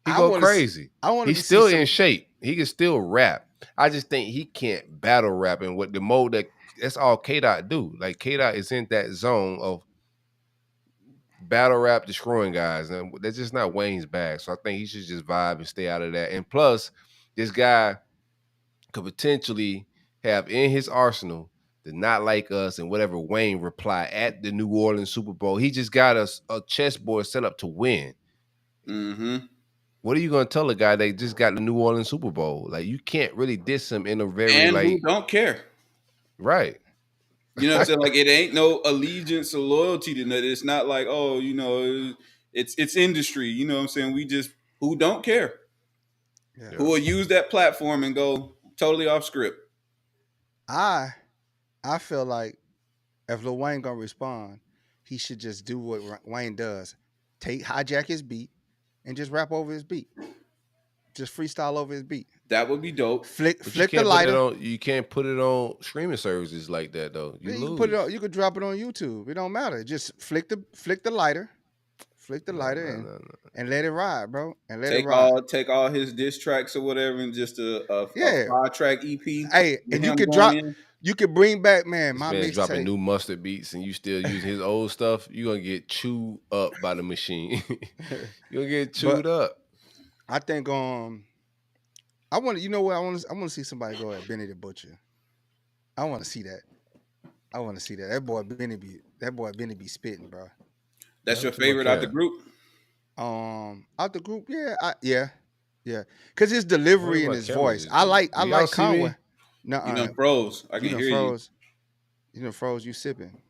go crazy. He's still in shape. He can still rap. I just think he can't battle rap, and what the mode that's all K-Dot do. Like K-Dot is in that zone of battle rap destroying guys, and that's just not Wayne's bag. So I think he should just vibe and stay out of that. And plus, this guy could potentially have in his arsenal the Not Like Us and whatever Wayne reply at the New Orleans Super Bowl. He just got a chessboard set up to win. What are you gonna tell a guy that just got the New Orleans Super Bowl? Like, you can't really diss him in a very who don't care, right? You know what I'm saying? Like, it ain't no allegiance or loyalty to that. It's not like, it's industry. You know what I'm saying? We just who don't care, who will use that platform and go totally off script. I feel like if Lil Wayne gonna respond, he should just do what Wayne does: hijack his beat and just rap over his beat, just freestyle over his beat. That would be dope. Flick the lighter. You can't put it on streaming services like that though. You can put it on. You could drop it on YouTube. It don't matter. Just flick the lighter. Flick the lighter and let it ride, bro. And take all his diss tracks or whatever, and just a 5-track EP. Hey, and you could drop. You could bring back, man. My man dropping tape. new mustard beats, and you still using his old stuff. You are gonna get chewed up by the machine. You gonna get chewed up. I think I want to. You know what? I want to see somebody go at Benny the Butcher. I want to see that. That boy Benny be spitting, bro. That's your favorite out the group? Out the group, yeah. Cause his delivery and his voice. I like Conway. No, you done froze. I can hear you. You done froze. You sipping?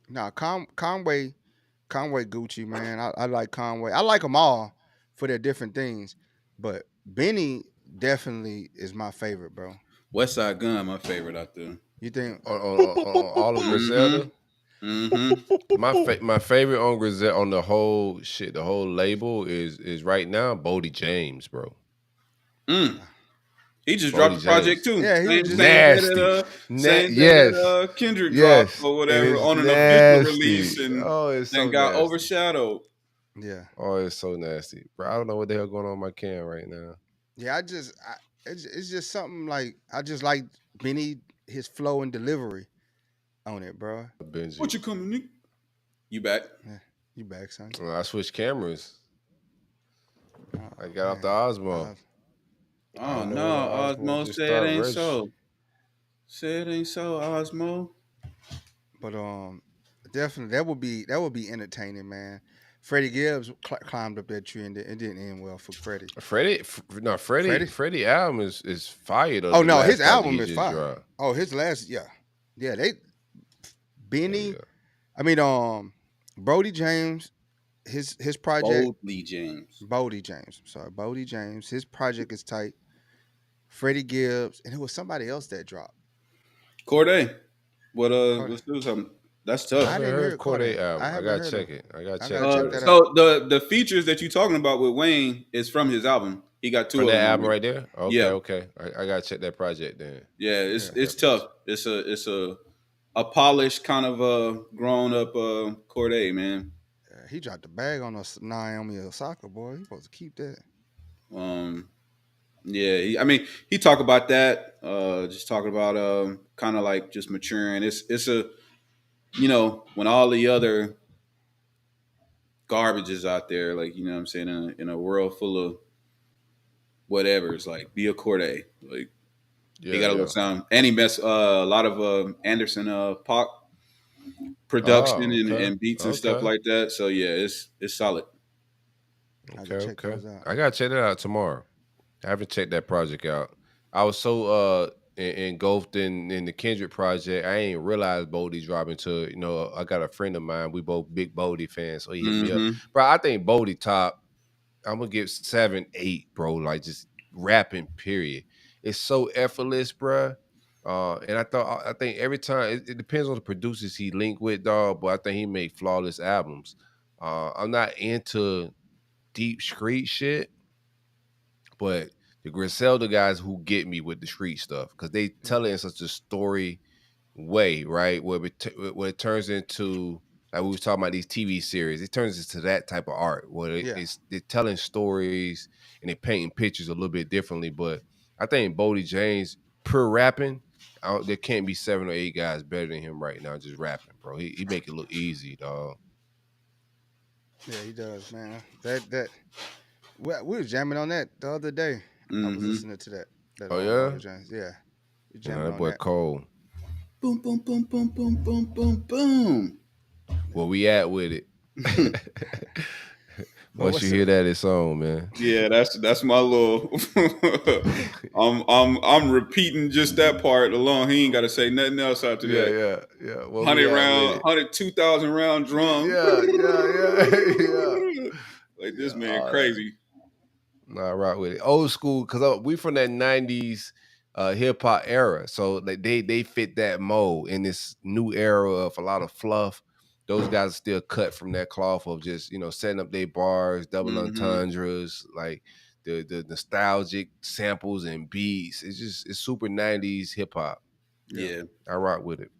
Nah, Conway Gucci, man. I like Conway. I like them all for their different things, but Benny definitely is my favorite, bro. Westside Gun, my favorite out there. You think on all of Griselda? My favorite on Griselda on the whole label is right now Bodie James, bro. He just dropped a project too. Yeah, he was nasty. That Kendrick dropped or whatever on an official release, and then got overshadowed. Yeah. Oh, it's so nasty, bro. I don't know what the hell going on in my can right now. Yeah, it's just something like I just like Benny, his flow and delivery on it, bro. Benji. What you coming, Nick? You back? Yeah, you back, son. I switched cameras. I got off the Osmo. Oh no, Osmo said it ain't so. Said it ain't so, Osmo. But definitely that would be entertaining, man. Freddie Gibbs climbed up that tree and it didn't end well for Freddie. Freddie album is fire though. Oh no, his album is fire. Dropped. Oh, his last, Benny. I mean, Brody James, his project. Boldly James. Bodie James. Sorry, Bodie James. His project is tight. Freddie Gibbs, and it was somebody else that dropped. Corday. What Corday. let's do something. That's I tough. haven't didn't heard hear Corday Corday. album. I I haven't gotta heard check him. it. I gotta I check gotta check it. that out. So the features that you're talking about with Wayne is from his album. He got 2 From of that them album already. right there? Okay, Yeah. okay. I gotta check that project then. Yeah, it's Yeah. tough. It's a polished kind of grown up Corday, man. He dropped the bag on us Naomi Osaka, boy. He supposed to keep that. Yeah, I mean, he talked about that. Just talking about kind of like just maturing. It's a when all the other garbage is out there, like what I'm saying, in a world full of whatever, it's like be a Corday. Like he got a little sound, and he messed a lot of Anderson Pac production and beats and stuff like that. So yeah, it's solid. Okay. I gotta check that out tomorrow. I haven't checked that project out. I was so engulfed in the Kendrick project, I ain't realized Bodie's dropping to, I got a friend of mine, we both big Bodie fans, so he hit me up. Bro, I think Bodie top, I'm gonna give 7, 8, bro. Like just rapping, period. It's so effortless, bro. And I think every time it depends on the producers he linked with, dog, but I think he make flawless albums. I'm not into deep street shit, but the Griselda guys who get me with the street stuff because they tell it in such a story way, right? Where it turns into, like we was talking about these TV series, it turns into that type of art where they're telling stories and they're painting pictures a little bit differently. But I think Bodie James, pure rapping, there can't be 7 or 8 guys better than him right now just rapping, bro. He make it look easy, dog. Yeah, he does, man. That we was jamming on that the other day. I was listening to that. Oh yeah, James. Yeah, we yeah, jamming that on boy that. cold. Boom, boom, boom, boom, boom, boom, boom, boom. Where we at with it? Once you hear that, it's on, man. Yeah, that's my little. I'm repeating just that part alone. He ain't got to say nothing else after that. Yeah. 2,000 round drum. Yeah. Like this man crazy. Nah, right with it. Old school, because we from that 90s hip hop era. So like they fit that mold in this new era of a lot of fluff. Those guys are still cut from that cloth of just, setting up their bars, double entendres, like the nostalgic samples and beats. It's super 90s hip hop. Yeah. I rock with it.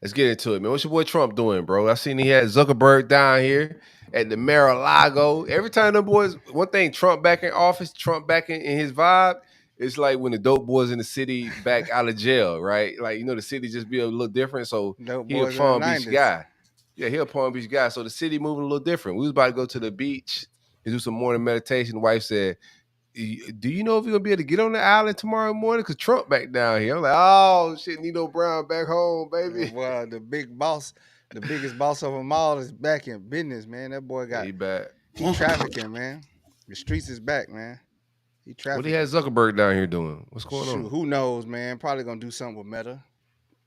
Let's get into it, man. What's your boy Trump doing, bro? I seen he had Zuckerberg down here at the Mar-a-Lago. Every time them boys, one thing, Trump back in office, Trump back in his vibe, it's like when the dope boys in the city back out of jail, right? Like, the city just be a little different. So he a Palm Beach guy. Yeah, he a Palm Beach guy. So the city moving a little different. We was about to go to the beach and do some morning meditation. The wife said, do you know if you're gonna be able to get on the island tomorrow morning? Cause Trump back down here. I'm like, oh shit, Nino Brown back home, baby. Well, the big boss, the biggest boss of them all is back in business, man. That boy got he back. He trafficking, man. The streets is back, man. He trafficking. What he had Zuckerberg down here doing? What's going on? Who knows, man? Probably gonna do something with Meta.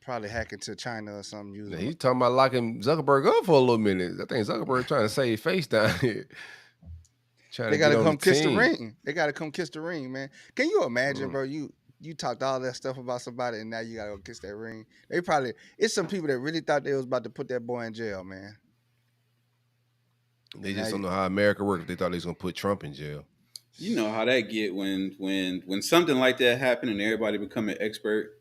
Probably hack into China or something. Yeah, he's talking about locking Zuckerberg up for a little minute. I think Zuckerberg trying to save face down here. They gotta come kiss the ring. They gotta come kiss the ring, man. Can you imagine, bro? You talked all that stuff about somebody, and now you gotta go kiss that ring. It's some people that really thought they was about to put that boy in jail, man. They just don't know how America works. They thought they was gonna put Trump in jail. You know how that get when something like that happened and everybody become an expert.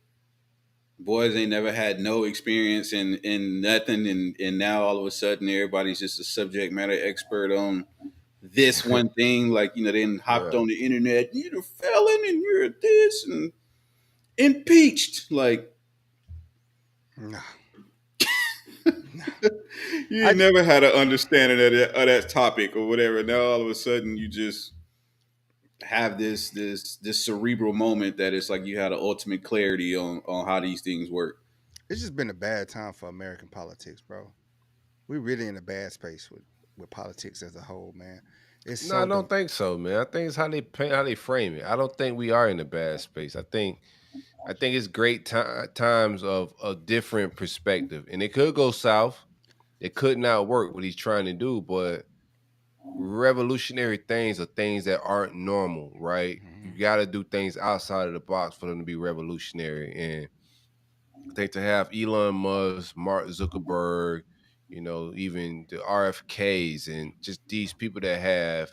Boys ain't never had no experience in nothing, and now all of a sudden everybody's just a subject matter expert on this one thing. Like, then hopped on the internet, you're a felon and you're this and impeached. Like, nah. You ain't never had an understanding of that topic or whatever. Now all of a sudden you just have this cerebral moment that it's like you had an ultimate clarity on how these things work. It's just been a bad time for American politics, bro. We're really in a bad space with politics as a whole, man. I don't think so, man. I think it's how they frame it. I don't think we are in a bad space. I think it's great times of a different perspective, and it could go south. it could not work what he's trying to do. But revolutionary things are things that aren't normal, right? You got to do things outside of the box for them to be revolutionary. And I think to have Elon Musk, Mark Zuckerberg, even the RFKs and just these people that have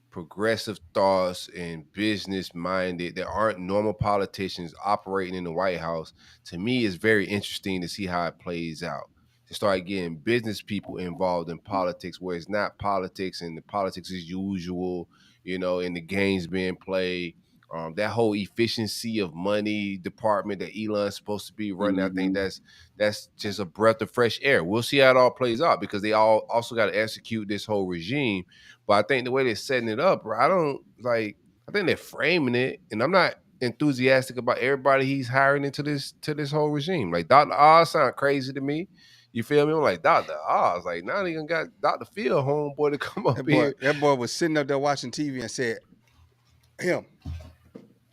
progressive thoughts and business minded that aren't normal politicians operating in the White House, to me is very interesting to see how it plays out. To start getting business people involved in politics where it's not politics and the politics is usual, and the games being played. That whole efficiency of money department that Elon's supposed to be running, I think that's just a breath of fresh air. We'll see how it all plays out because they all also got to execute this whole regime. But I think the way they're setting it up, bro, I think they're framing it, and I'm not enthusiastic about everybody he's hiring into this whole regime. Like Dr. Oz sound crazy to me. You feel me? I'm like, Dr. Oz, like now they even got Dr. Phil homeboy to come up here. That boy was sitting up there watching TV and said, him.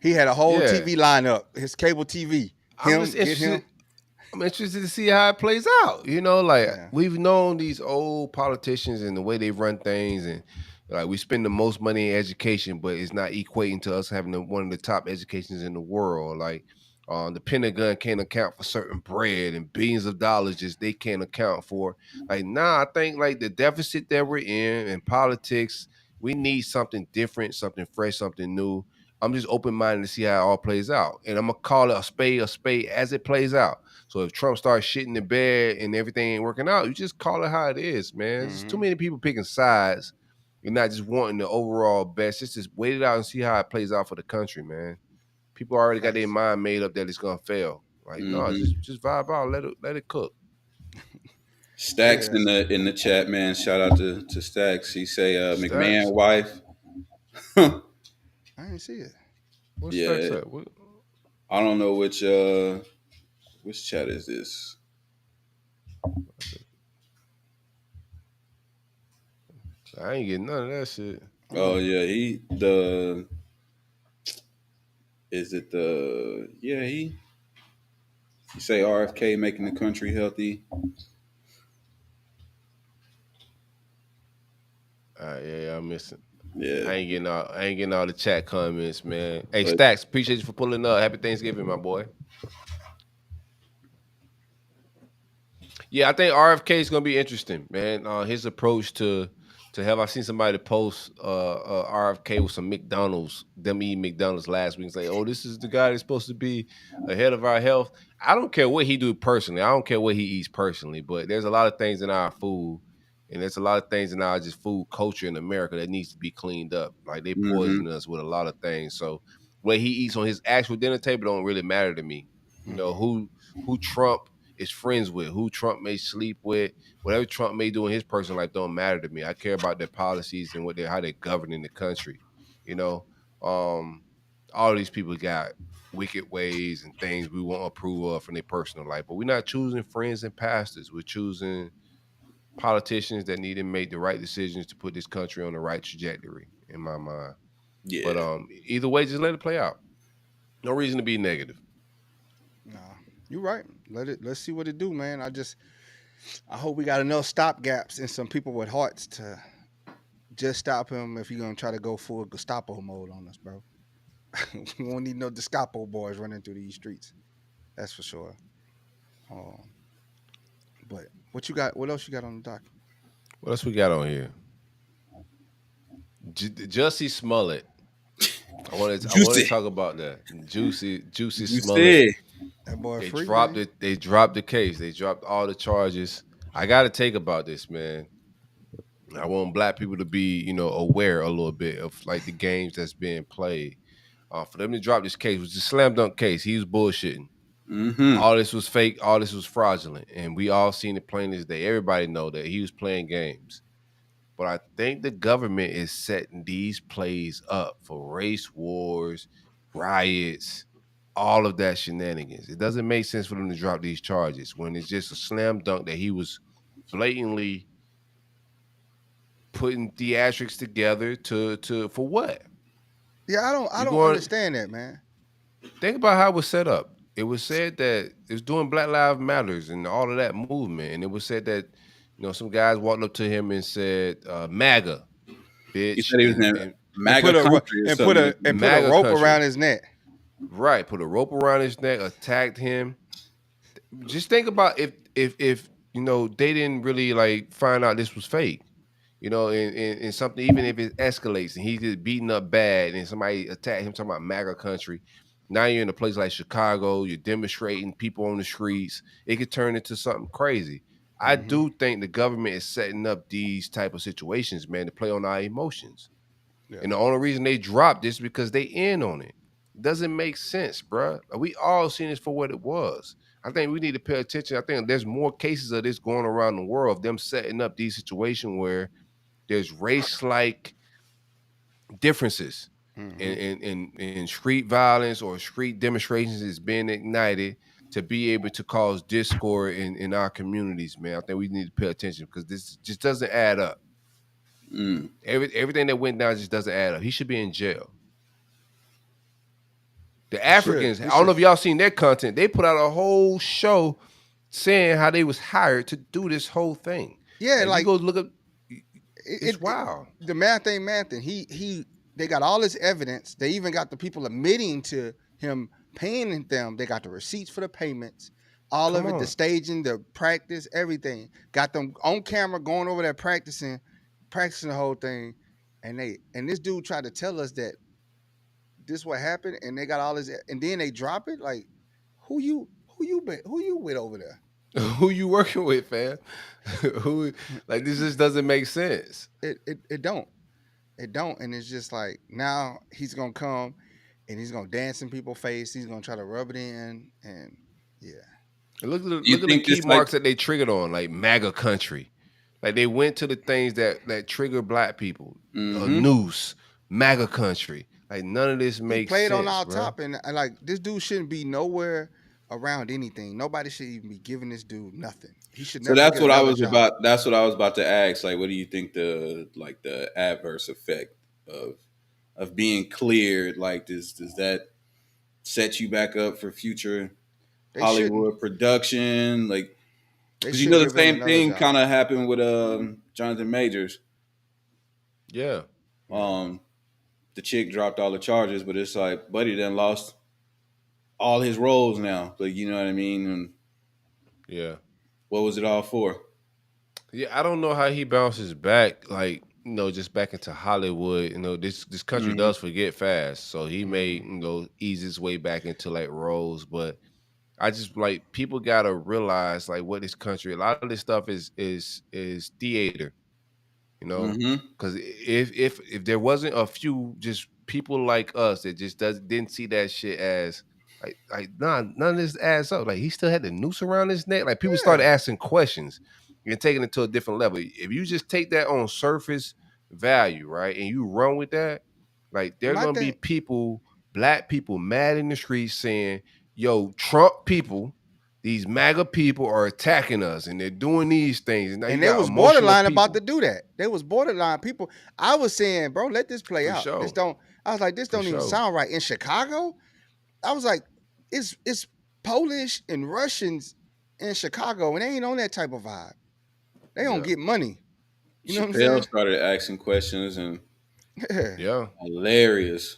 He had a whole TV lineup, his cable TV. I'm interested to see how it plays out. We've known these old politicians and the way they run things, and like we spend the most money in education, but it's not equating to us having one of the top educations in the world. Like the Pentagon can't account for certain bread and billions of dollars just they can't account for. Like, I think like the deficit that we're in politics, we need something different, something fresh, something new. I'm just open-minded to see how it all plays out. And I'm going to call it a spade as it plays out. So if Trump starts shitting the bed and everything ain't working out, you just call it how it is, man. There's too many people picking sides and not just wanting the overall best. Just wait it out and see how it plays out for the country, man. People already got their mind made up that it's going to fail. Like, no, just vibe out. Let it cook. Stacks in the chat, man. Shout out to Stacks. He say McMahon wife. I didn't see it. What's Stacks at? I don't know which chat is this. I ain't getting none of that shit. Oh yeah, he say RFK making the country healthy. Yeah, I'm missing. Yeah, I ain't getting all the chat comments, man. Hey, Stacks, appreciate you for pulling up. Happy Thanksgiving, my boy. Yeah, I think RFK is gonna be interesting, man. His approach to have I seen somebody post RFK with some McDonald's, them eating McDonald's last week and say, oh, this is the guy that's supposed to be ahead of our health. I don't care what he do personally. I don't care what he eats personally, but there's a lot of things in our food and there's a lot of things in our just food culture in America that needs to be cleaned up. Like they poison us with a lot of things. So what he eats on his actual dinner table don't really matter to me. You know, who Trump is friends with, who Trump may sleep with, whatever Trump may do in his personal life don't matter to me. I care about their policies and how they're governing the country. All of these people got wicked ways and things we won't approve of in their personal life, but we're not choosing friends and pastors. We're choosing politicians that need to make the right decisions to put this country on the right trajectory, in my mind. Yeah. But either way, just let it play out. No reason to be negative. No, you're right. Let's see what it do, man. I hope we got enough stop gaps and some people with hearts to just stop him if you're gonna try to go full Gestapo mode on us, bro. We won't need no Gestapo boys running through these streets. That's for sure. But what you got? What else you got on the dock? What else we got on here? Jessie Smollett. I want to talk about that. Juicy Smollett. That boy They free, dropped man. it. They dropped the case. They dropped all the charges. I got to take about this, man. I want black people to be, aware a little bit of like the games that's being played. For them to drop this case, it was a slam dunk case. He was bullshitting. All this was fake. All this was fraudulent, and we all seen it plain as day. Everybody know that he was playing games. But I think the government is setting these plays up for race wars, riots, all of that shenanigans. It doesn't make sense for them to drop these charges when it's just a slam dunk that he was blatantly putting theatrics together for what? Yeah, I don't understand that, man. Think about how it was set up. It was said that it was doing Black Lives Matters and all of that movement, and it was said that You know, some guys walked up to him and said, "MAGA, He bitch," said he was in and MAGA country or something. Like that. put a MAGA rope country. around his neck. Right, put a rope around his neck, attacked him. Just think about if you know they didn't really like find out this was fake. You know, and something, even if it escalates and he gets beaten up bad and somebody attack him, talking about MAGA country. Now you're in a place like Chicago, you're demonstrating, people on the streets. It could turn into something crazy. I do think the government is setting up these type of situations, man, to play on our emotions. Yeah. And the only reason they dropped this is because they in on it. Doesn't make sense, bruh. We all seen this for what it was. I think we need to pay attention. I think there's more cases of this going around the world, of them setting up these situations where there's race-like differences in street violence or street demonstrations is being ignited to be able to cause discord in our communities, man. I think we need to pay attention because this just doesn't add up. Everything that went down just doesn't add up. He should be in jail. The Africans, I don't know if y'all seen their content. They put out a whole show saying how they was hired to do this whole thing. Yeah, and like you go look up. It's wild. The man thing. They got all this evidence. They even got the people admitting to him paying them. They got the receipts for the payments, all of it, the staging, the practice, everything. Got them on camera going over there practicing the whole thing. And this dude tried to tell us that this what happened, and they got all this, and then they drop it. Like, who you with over there? Who you working with, fam? Who, like, this just doesn't make sense. It don't, and it's just like now he's gonna come and he's gonna dance in people's face. He's gonna try to rub it in, and yeah. And look at the key marks that they triggered on, like MAGA country. Like they went to the things that trigger black people. A noose, MAGA country. Like none of this makes sense. Played on our bro. top, and like this dude shouldn't be nowhere around anything. Nobody should even be giving this dude nothing. He should never. So that's what I was about. That's what I was about to ask. Like, what do you think the adverse effect of being cleared? Like, does that set you back up for future Hollywood production? Like, because you know the same thing kind of happened with Jonathan Majors. Yeah. The chick dropped all the charges, but it's like Buddy then lost all his roles now. Like, you know what I mean? And yeah. What was it all for? Yeah, I don't know how he bounces back, like, you know, just back into Hollywood. You know, this country does forget fast. So he may, you know, ease his way back into like roles. But I just like people gotta realize like what this country, a lot of this stuff is theater. You know, because if there wasn't a few just people like us that just didn't see that shit as like none of this adds up. Like he still had the noose around his neck. Like people started asking questions and taking it to a different level. If you just take that on surface value, right, and you run with that, like there are gonna be people, black people, mad in the streets saying, "Yo, Trump people." These MAGA people are attacking us, and they're doing these things. And they was borderline about to do that. They was borderline people. I was saying, bro, let this play out. Sure. I was like, this don't even sound right. In Chicago, I was like, it's Polish and Russians in Chicago, and they ain't on that type of vibe. They don't get money. You know what I'm saying? Started asking questions and yeah, hilarious.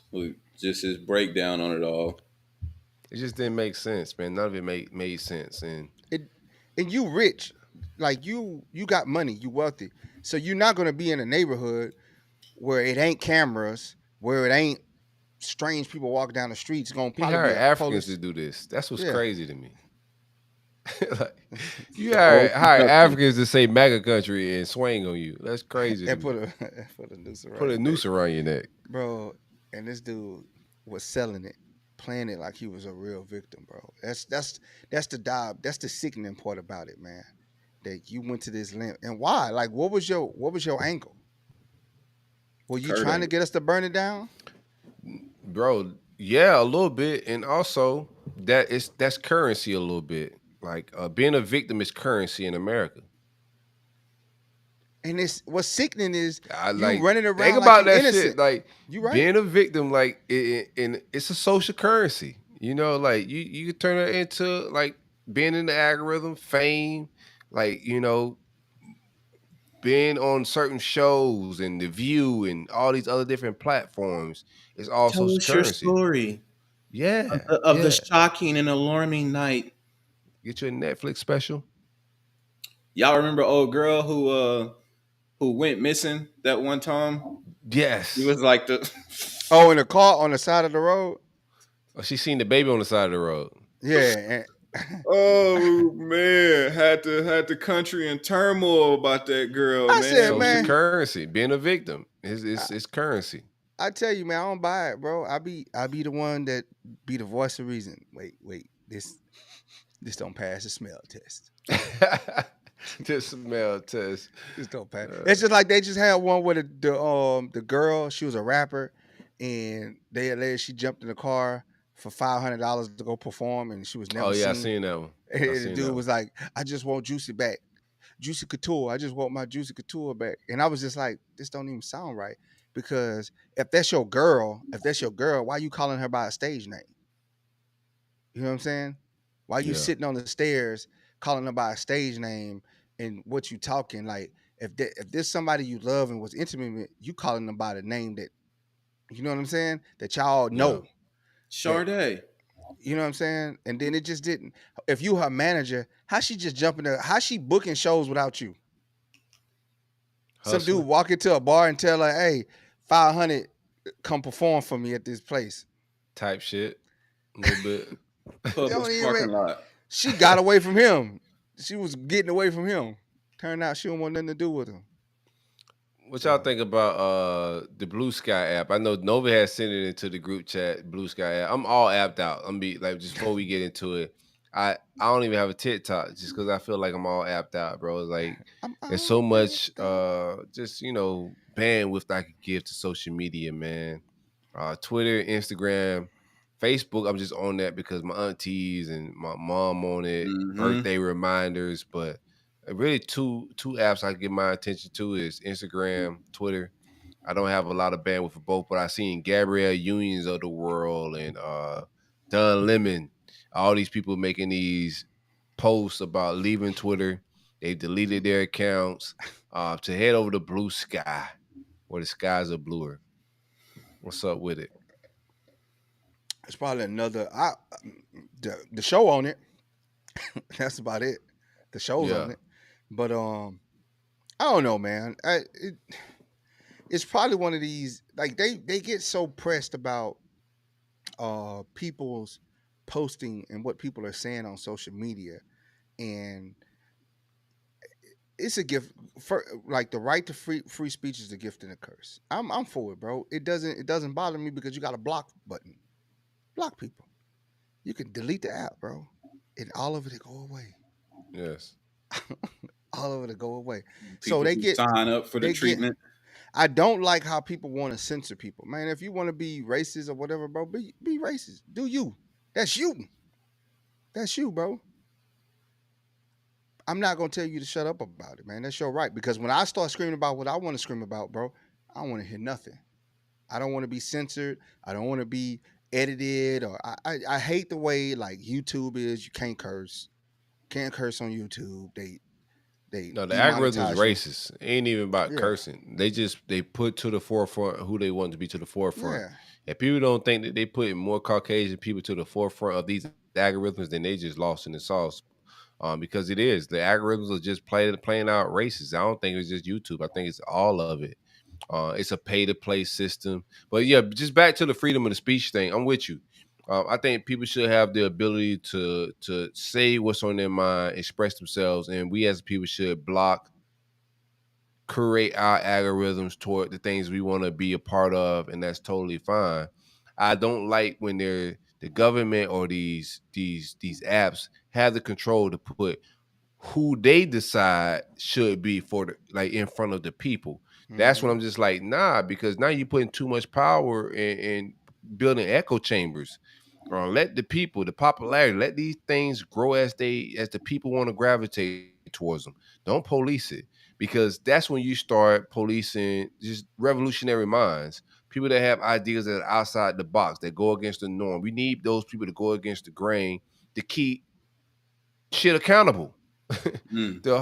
Just his breakdown on it all. It just didn't make sense, man. None of it made sense, and you rich, like you got money, you wealthy, so you're not gonna be in a neighborhood where it ain't cameras, where it ain't strange people walking down the streets. Gonna probably hire Africans to do this. That's what's crazy to me. Like, you hire Africans to say MAGA country and swing on you. That's crazy. And put a noose around. Put a noose around your neck, bro. And this dude was selling it. Playing it like he was a real victim, bro. That's the job. That's the sickening part about it, man. That you went to this limp. And why? Like, what was your angle? Were you trying to get us to burn it down? Bro, yeah, a little bit. And also that's currency a little bit. Like being a victim is currency in America. And what's sickening is you running around. Think about like that innocent. Shit. Like you right. Being a victim, like it's a social currency. You know, like you could turn it into like being in the algorithm, fame, like, you know, been on certain shows and The View and all these other different platforms. It's all Tell social us your currency. story Yeah, of the yeah. shocking and alarming night. Get you a Netflix special. Y'all remember old girl who went missing that one time? He Yes. was like the Oh, in a car on the side of the road. Oh, she seen the baby on the side of the road. Yeah. oh man, had the country in turmoil about that girl, I man. said, Social man, currency. Being a victim. It's currency. I tell you, man, I don't buy it, bro. I be the one that be the voice of reason. Wait, this don't pass the smell test. Just smell test. This don't pass. It's just like they just had one where the girl, she was a rapper, and they alleged she jumped in the car for $500 to go perform, and she was never Oh yeah, I seen. seen that one. And I the seen dude that was one. like, "I just want Juicy back, Juicy Couture. I just want my Juicy Couture back." And I was just like, "This don't even sound right." Because if that's your girl, why you calling her by a stage name? You know what I'm saying? Why you Yeah. sitting on the stairs calling her by a stage name and what you talking? Like if there's somebody you love and was intimate with, you calling them by the name that you know what I'm saying? That y'all know. That, Sade. you know what I'm saying? And then it just didn't. If you her manager, how she just jumping there? How she booking shows without you? Some Hustler dude walk into a bar and tell her, "Hey, 500, come perform for me at this place." type shit. A little bit. Publix parking lot. She got away from him. She was getting away from him. Turned out she don't want nothing to do with him. What y'all think about the Blue Sky app? I know Nova has sent it into the group chat. Blue Sky app. I'm all apped out. I'm be like just before we get into it. I don't even have a TikTok just because I feel like I'm all apped out, bro. It's like there's so much just bandwidth I could give to social media, man. Twitter, Instagram, Facebook. I'm just on that because my aunties and my mom on it. Birthday reminders, but really two apps I give my attention to is Instagram, Twitter. I don't have a lot of bandwidth for both, but I seen Gabrielle Unions of the world and Don Lemon, all these people making these posts about leaving Twitter. They deleted their accounts to head over to Blue Sky, where the skies are bluer. What's up with it? It's probably another. The show on it. That's about it. The show's on it. But I don't know, man. It's probably one of these. Like they get so pressed about people's posting and what people are saying on social media, and it's a gift for like the right to free speech is a gift and a curse. I'm for it, bro. It doesn't bother me because you got a block button. Block people. You can delete the app, bro, and all of it go away. Yes. All of it go away. People so they who get sign up for the treatment. I don't like how people want to censor people, man. If you want to be racist or whatever, bro, be racist. Do you? That's you. That's you, bro. I'm not gonna tell you to shut up about it, man. That's your right. Because when I start screaming about what I want to scream about, bro, I don't want to hear nothing. I don't want to be censored. I don't want to be edited. Or I hate the way like YouTube is. You can't curse. Can't curse on YouTube. No, the algorithm is racist. It ain't even about cursing. They put to the forefront who they want to be to the forefront. Yeah. If people don't think that they put more Caucasian people to the forefront of these algorithms, then they just lost in the sauce. Because it is. The algorithms are just playing out racist. I don't think it's just YouTube. I think it's all of it. It's a pay-to-play system. But yeah, just back to the freedom of the speech thing. I'm with you. I think people should have the ability to say what's on their mind, express themselves, and we as people should create our algorithms toward the things we want to be a part of, and that's totally fine. I don't like when the government or these apps have the control to put who they decide should be for in front of the people. That's when I'm just like, nah, because now you're putting too much power in building echo chambers. Let the people, the popularity, let these things grow as the people want to gravitate towards them. Don't police it, because that's when you start policing just revolutionary minds, people that have ideas that are outside the box, that go against the norm. We need those people to go against the grain to keep shit accountable. Mm. the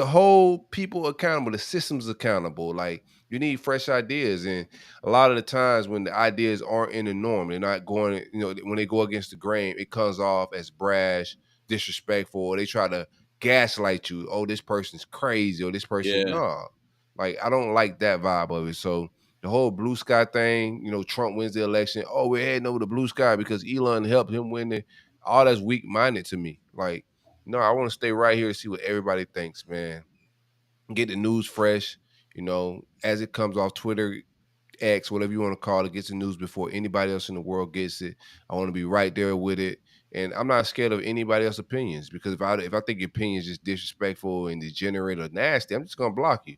whole people accountable, the system's accountable. Like you need fresh ideas, and a lot of the times when the ideas aren't in the norm, they're not going. When they go against the grain, it comes off as brash, disrespectful, or they try to gaslight you. Oh, this person's crazy, or this person, Yeah. no. Like I don't like that vibe of it. So the whole blue sky thing, Trump wins the election. Oh, we're heading over the blue sky because Elon helped him win it. All that's weak minded to me. Like, no, I want to stay right here and see what everybody thinks, man. Get the news fresh, as it comes off Twitter, X, whatever you want to call it, gets the news before anybody else in the world gets it. I want to be right there with it. And I'm not scared of anybody else's opinions because if I think your opinion is just disrespectful and degenerate or nasty, I'm just gonna block you.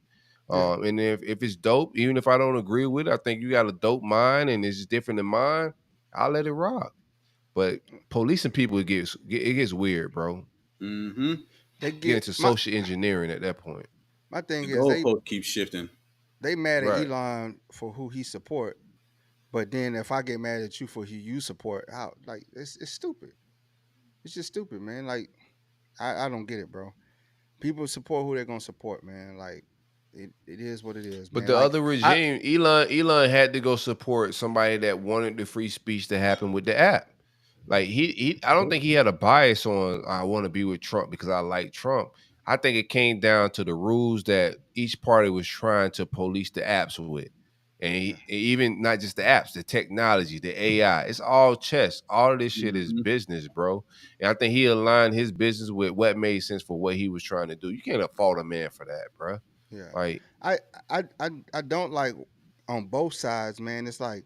Yeah. And if it's dope, even if I don't agree with it, I think you got a dope mind and it's just different than mine, I'll let it rock. But policing people, it gets weird, bro. Mm-hmm. They Get get into social engineering at that point. my The thing is goalpost keeps shifting. they mad at Right. Elon for who he support, but then if I get mad at you for who you support, how like it's stupid. It's just stupid, man. Like I don't get it, bro. People support who they're gonna support, man. Like it is what it is, But man. the Like other I regime, Elon had to go support somebody that wanted the free speech to happen with the app. Like I don't think he had a bias on I want to be with Trump because I like Trump. I think it came down to the rules that each party was trying to police the apps with. And even not just the apps, the technology, the AI, it's all chess. All of this shit is Mm-hmm. business, bro. And I think he aligned his business with what made sense for what he was trying to do. You can't fault a man for that, bro. yeah. Like, I don't like on both sides, man. It's like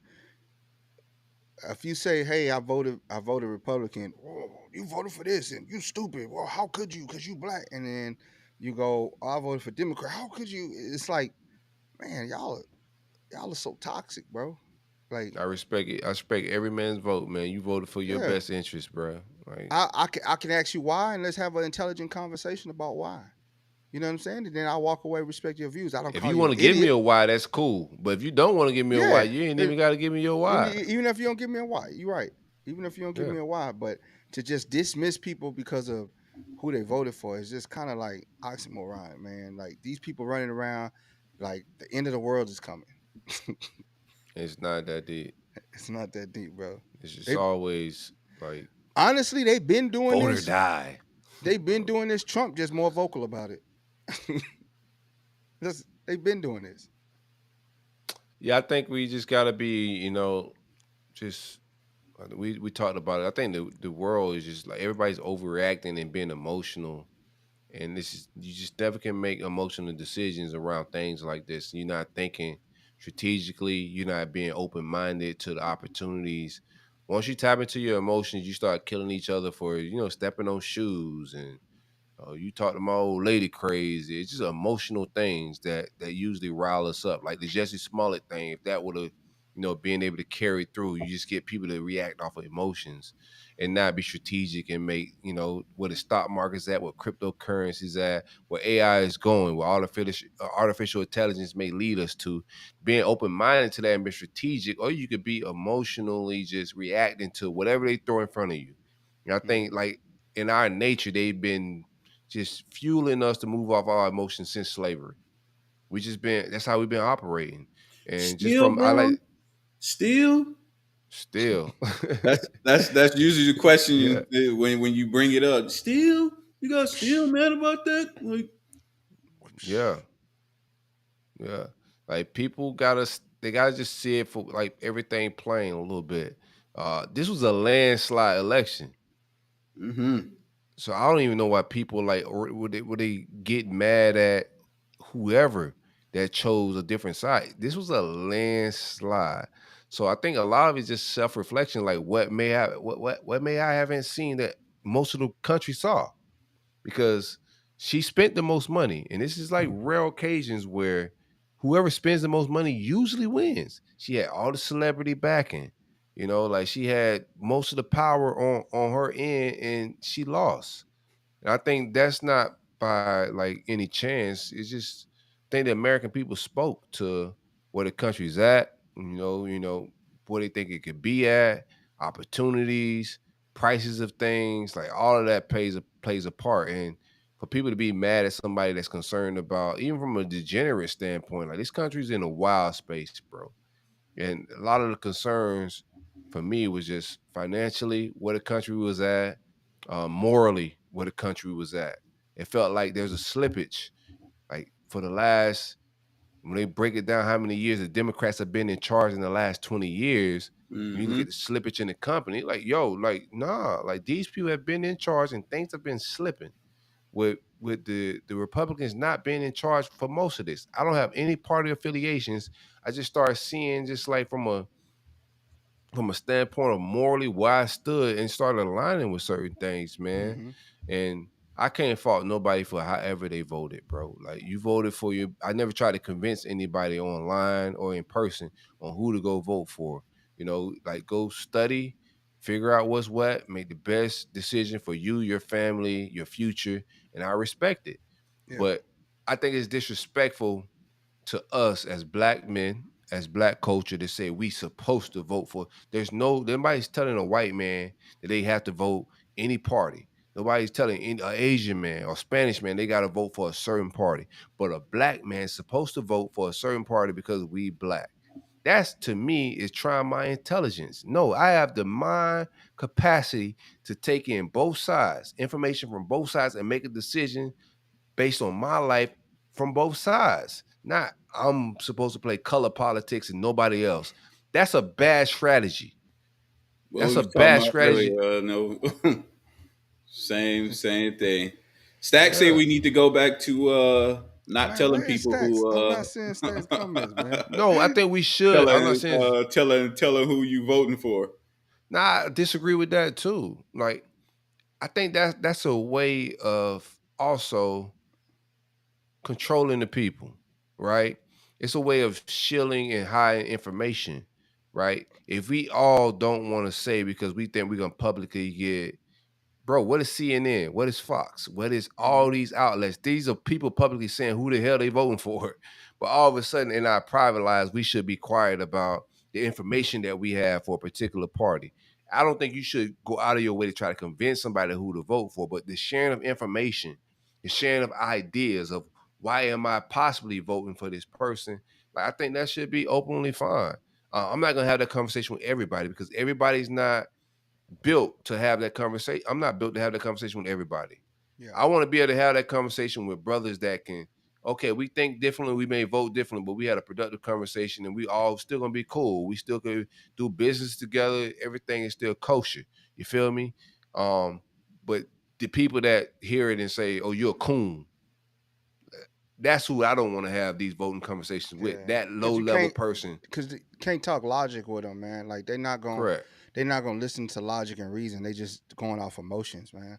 if you say, "Hey, I voted Republican," oh, you voted for this and you stupid. Well, how could you? Because you black. And then you go, oh, I voted for Democrat. How could you? It's like, man, y'all are so toxic, bro. Like, I respect it. I respect every man's vote, man. You voted for your yeah, best interest, bro. Like, I can ask you why, and let's have an intelligent conversation about why. You know what I'm saying? And then I walk away, respect your views. I don't if call you you want an to give me idiot. a why, that's cool. But if you don't want to give me a why, Yeah, you ain't even got to give me your why. even if you don't give me a why, you're right. Even if you don't give Yeah, me a why, but to just dismiss people because of who they voted for is just kind of like oxymoron, man. Like these people running around like the end of the world is coming. it's not that deep. It's not that deep, bro. It's just They always like honestly they've been doing vote or this. die. They've been doing this. Trump just more vocal about it. They've been doing this. Yeah, I think we just got to be, just we talked about it. I think the world is just like everybody's overreacting and being emotional. And this is you just never can make emotional decisions around things like this. You're not thinking strategically. You're not being open minded to the opportunities. Once you tap into your emotions, you start killing each other for stepping on shoes and you talk to my old lady crazy. It's just emotional things that usually rile us up. Like the Jessie Smollett thing, if that would have, being able to carry through, you just get people to react off of emotions and not be strategic and make, where the stock market's at, what cryptocurrencies at, where AI is going, where artificial intelligence may lead us to. Being open minded to that and be strategic, or you could be emotionally just reacting to whatever they throw in front of you. And I Mm. think like in our nature, they've been just fueling us to move off our emotions since slavery. We just been that's how we've been operating. And just Still, from I bro. like Still. still. That's usually the Yeah. question when you bring it up. Still, you got still mad about that? Like, Yeah. Yeah. Like people they gotta just see it for like everything plain a little bit. This was a landslide election. mm-hmm. So I don't even know why people like or would they get mad at whoever that chose a different side. This was a landslide. So I think a lot of it's just self-reflection, like what may I haven't seen that most of the country saw. Because she spent the most money. And this is like rare occasions where whoever spends the most money usually wins. She had all the celebrity backing. Like she had most of the power on her end and she lost. And I think that's not by like any chance. It's just I think the American people spoke to where the country's at, where they think it could be at, opportunities, prices of things, like all of that plays a part. And for people to be mad at somebody that's concerned about, even from a degenerate standpoint, like this country's in a wild space, bro. And a lot of the concerns for me was just financially where the country was at, morally where the country was at. It felt like there's a slippage. Like for the last, when they break it down, how many years the Democrats have been in charge in the last 20 years. When you look at the slippage in the company, like yo, like nah, like these people have been in charge and things have been slipping. With the Republicans not being in charge for most of this, I don't have any party affiliations. I just started seeing just like from a standpoint of morally where I stood and started aligning with certain things, man. Mm-hmm. And I can't fault nobody for however they voted, bro. Like you voted for you. I never tried to convince anybody online or in person on who to go vote for. You know, like go study, figure out what's what, make the best decision for you, your family, your future, and I respect it. Yeah. But I think it's disrespectful to us as black men, as black culture, to say we supposed to vote for. Nobody's telling a white man that they have to vote any party. Nobody's telling an Asian man or Spanish man they got to vote for a certain party. But a black man is supposed to vote for a certain party because we black. That's, to me, is trying my intelligence. No, I have the mind capacity to take in both sides, information from both sides, and make a decision based on my life from both sides. Not I'm supposed to play color politics and nobody else. That's a bad strategy. What That's we a was talking bad about strategy. earlier, no, same thing. Stack say Yeah. we need to go back to not Man, telling where is people Stacks? I'm who not seeing Stacks comments, man. No, I think we should. I'm not telling saying telling who you voting for. I disagree with that too. Like, I think that's a way of also controlling the people, right? It's a way of shielding and hiding information, right? If we all don't want to say because we think we're gonna publicly get, bro, what is CNN? What is Fox? What is all Mm-hmm. these outlets? These are people publicly saying who the hell they voting for. But all of a sudden in our private lives, we should be quiet about the information that we have for a particular party. I don't think you should go out of your way to try to convince somebody who to vote for, but the sharing of information, the sharing of ideas of why am I possibly voting for this person, like I think that should be openly fine. I'm not gonna have that conversation with everybody because everybody's not built to have that conversation. I'm not built to have that conversation with everybody. Yeah. I want to be able to have that conversation with brothers that can, okay, we think differently, we may vote differently, but we had a productive conversation and we all still gonna be cool. We still could do business together. Everything is still kosher. You feel me? But the people that hear it and say, oh, you're a coon, that's who I don't want to have these voting conversations with. Yeah. That low Because you level can't, person. because you can't talk logic with them, man. Like Correct. they're not gonna listen to logic and reason. They just going off emotions, man.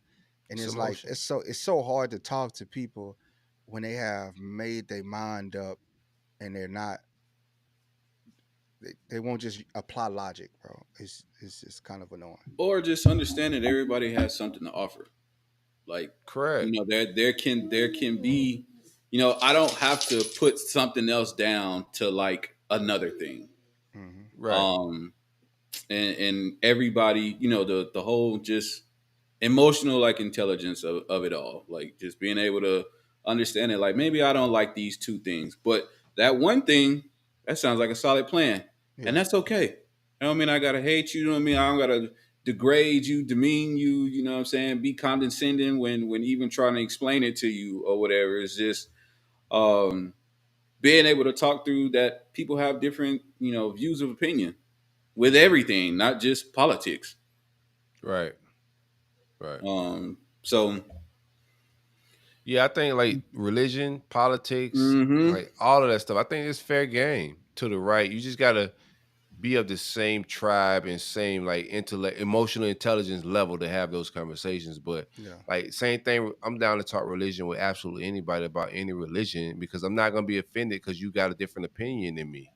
And It's it's like emotion. it's so hard to talk to people when they have made their mind up and they're not they won't just apply logic, bro. It's just kind of annoying. Or just understand that everybody has something to offer. Like, Correct. there can be, I don't have to put something else down to like another thing. Mm-hmm. Right. And everybody, the whole just emotional like intelligence of it all, like just being able to understand it, like maybe I don't like these two things, but that one thing that sounds like a solid plan, and Yeah. that's okay. I don't mean I gotta hate you, you know what I mean, I don't gotta degrade you, demean you, you know what I'm saying, be condescending when even trying to explain it to you or whatever. It's just being able to talk through that people have different, views of opinion with everything, not just politics. Right. Right. So Yeah, I think like religion, politics, mhm. like all of that stuff. I think it's fair game to the right. You just gotta be of the same tribe and same like intellect, emotional intelligence level to have those conversations. But Yeah. like same thing, I'm down to talk religion with absolutely anybody about any religion because I'm not gonna be offended because you got a different opinion than me.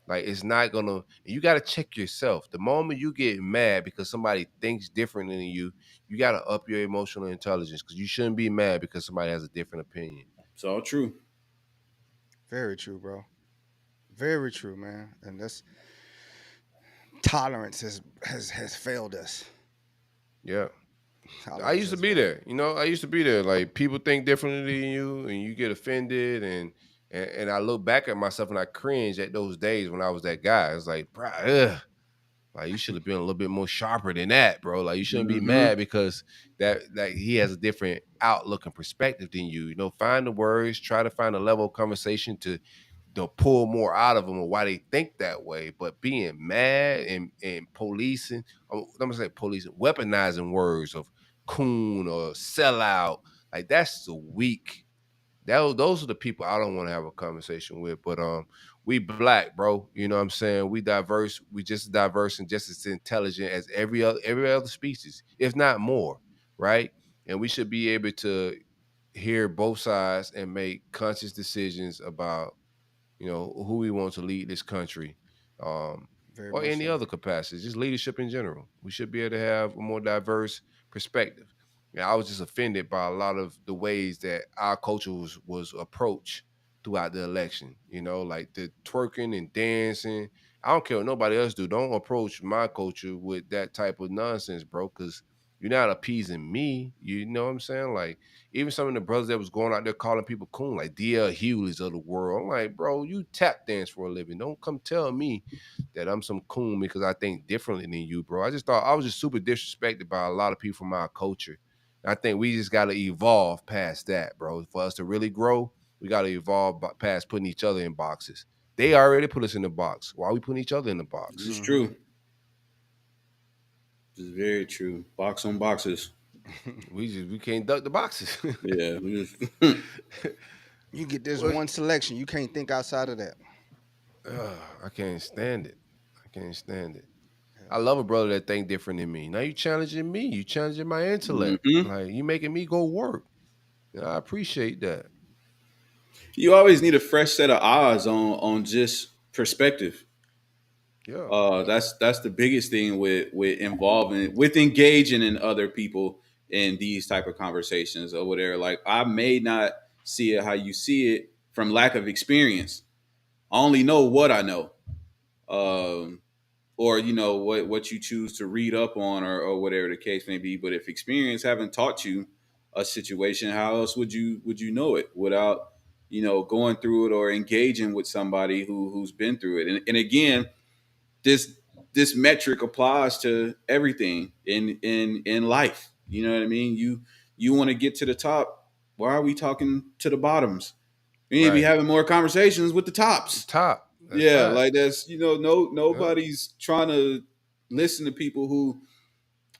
Like it's not gonna. You got to check yourself. The moment you get mad because somebody thinks differently than you got to up your emotional intelligence because you shouldn't be mad because somebody has a different opinion. It's all true. Very true, bro. Very true, man. And that's tolerance has failed us. Yeah, I used to be there. You know, I used to be there. Like people think differently than you, and you get offended, and I look back at myself and I cringe at those days when I was that guy. It's like, bro, like you should have been a little bit more sharper than that, bro. Like you shouldn't be mad because that like he has a different outlook and perspective than you. You know, find the words, try to find a level of conversation to pull more out of them or why they think that way. But being mad and policing, I'm gonna say policing, weaponizing words of coon or sellout, like that's the weak. Those are the people I don't want to have a conversation with. But we black, bro. You know what I'm saying? We diverse. We just as diverse and just as intelligent as every other species, if not more, right? And we should be able to hear both sides and make conscious decisions about who we want to lead this country, Very or much any so. other capacity, just leadership in general. We should be able to have a more diverse perspective. I was just offended by a lot of the ways that our culture was approached throughout the election. Like the twerking and dancing. I don't care what nobody else do. Don't approach my culture with that type of nonsense, bro, because you're not appeasing me. You know what I'm saying? Like, even some of the brothers that was going out there calling people coon, like DL Hughley's of the world. I'm like, bro, you tap dance for a living. Don't come tell me that I'm some coon because I think differently than you, bro. I just thought I was just super disrespected by a lot of people from our culture. And I think we just got to evolve past that, bro. For us to really grow, we got to evolve past putting each other in boxes. They already put us in the box. Why are we putting each other in the box? This is true. This is very true. Box on boxes. We can't duck the boxes. Yeah. You get this one selection. You can't think outside of that. I can't stand it. I love a brother that think different than me. Now you challenging me. You challenging my intellect. Like you making me go work. I appreciate that. You always need a fresh set of eyes on just perspective. Yeah. That's the biggest thing with engaging in other people in these type of conversations or whatever. Like I may not see it how you see it from lack of experience. I only know what I know. Or what you choose to read up on or whatever the case may be. But if experience haven't taught you a situation, how else would you know it without going through it or engaging with somebody who's been through it? And again, this metric applies to everything in life. You know what I mean? You want to get to the top. Why are we talking to the bottoms? We need to be having more conversations with the tops. That's yeah, right. like that's nobody's trying to listen to people who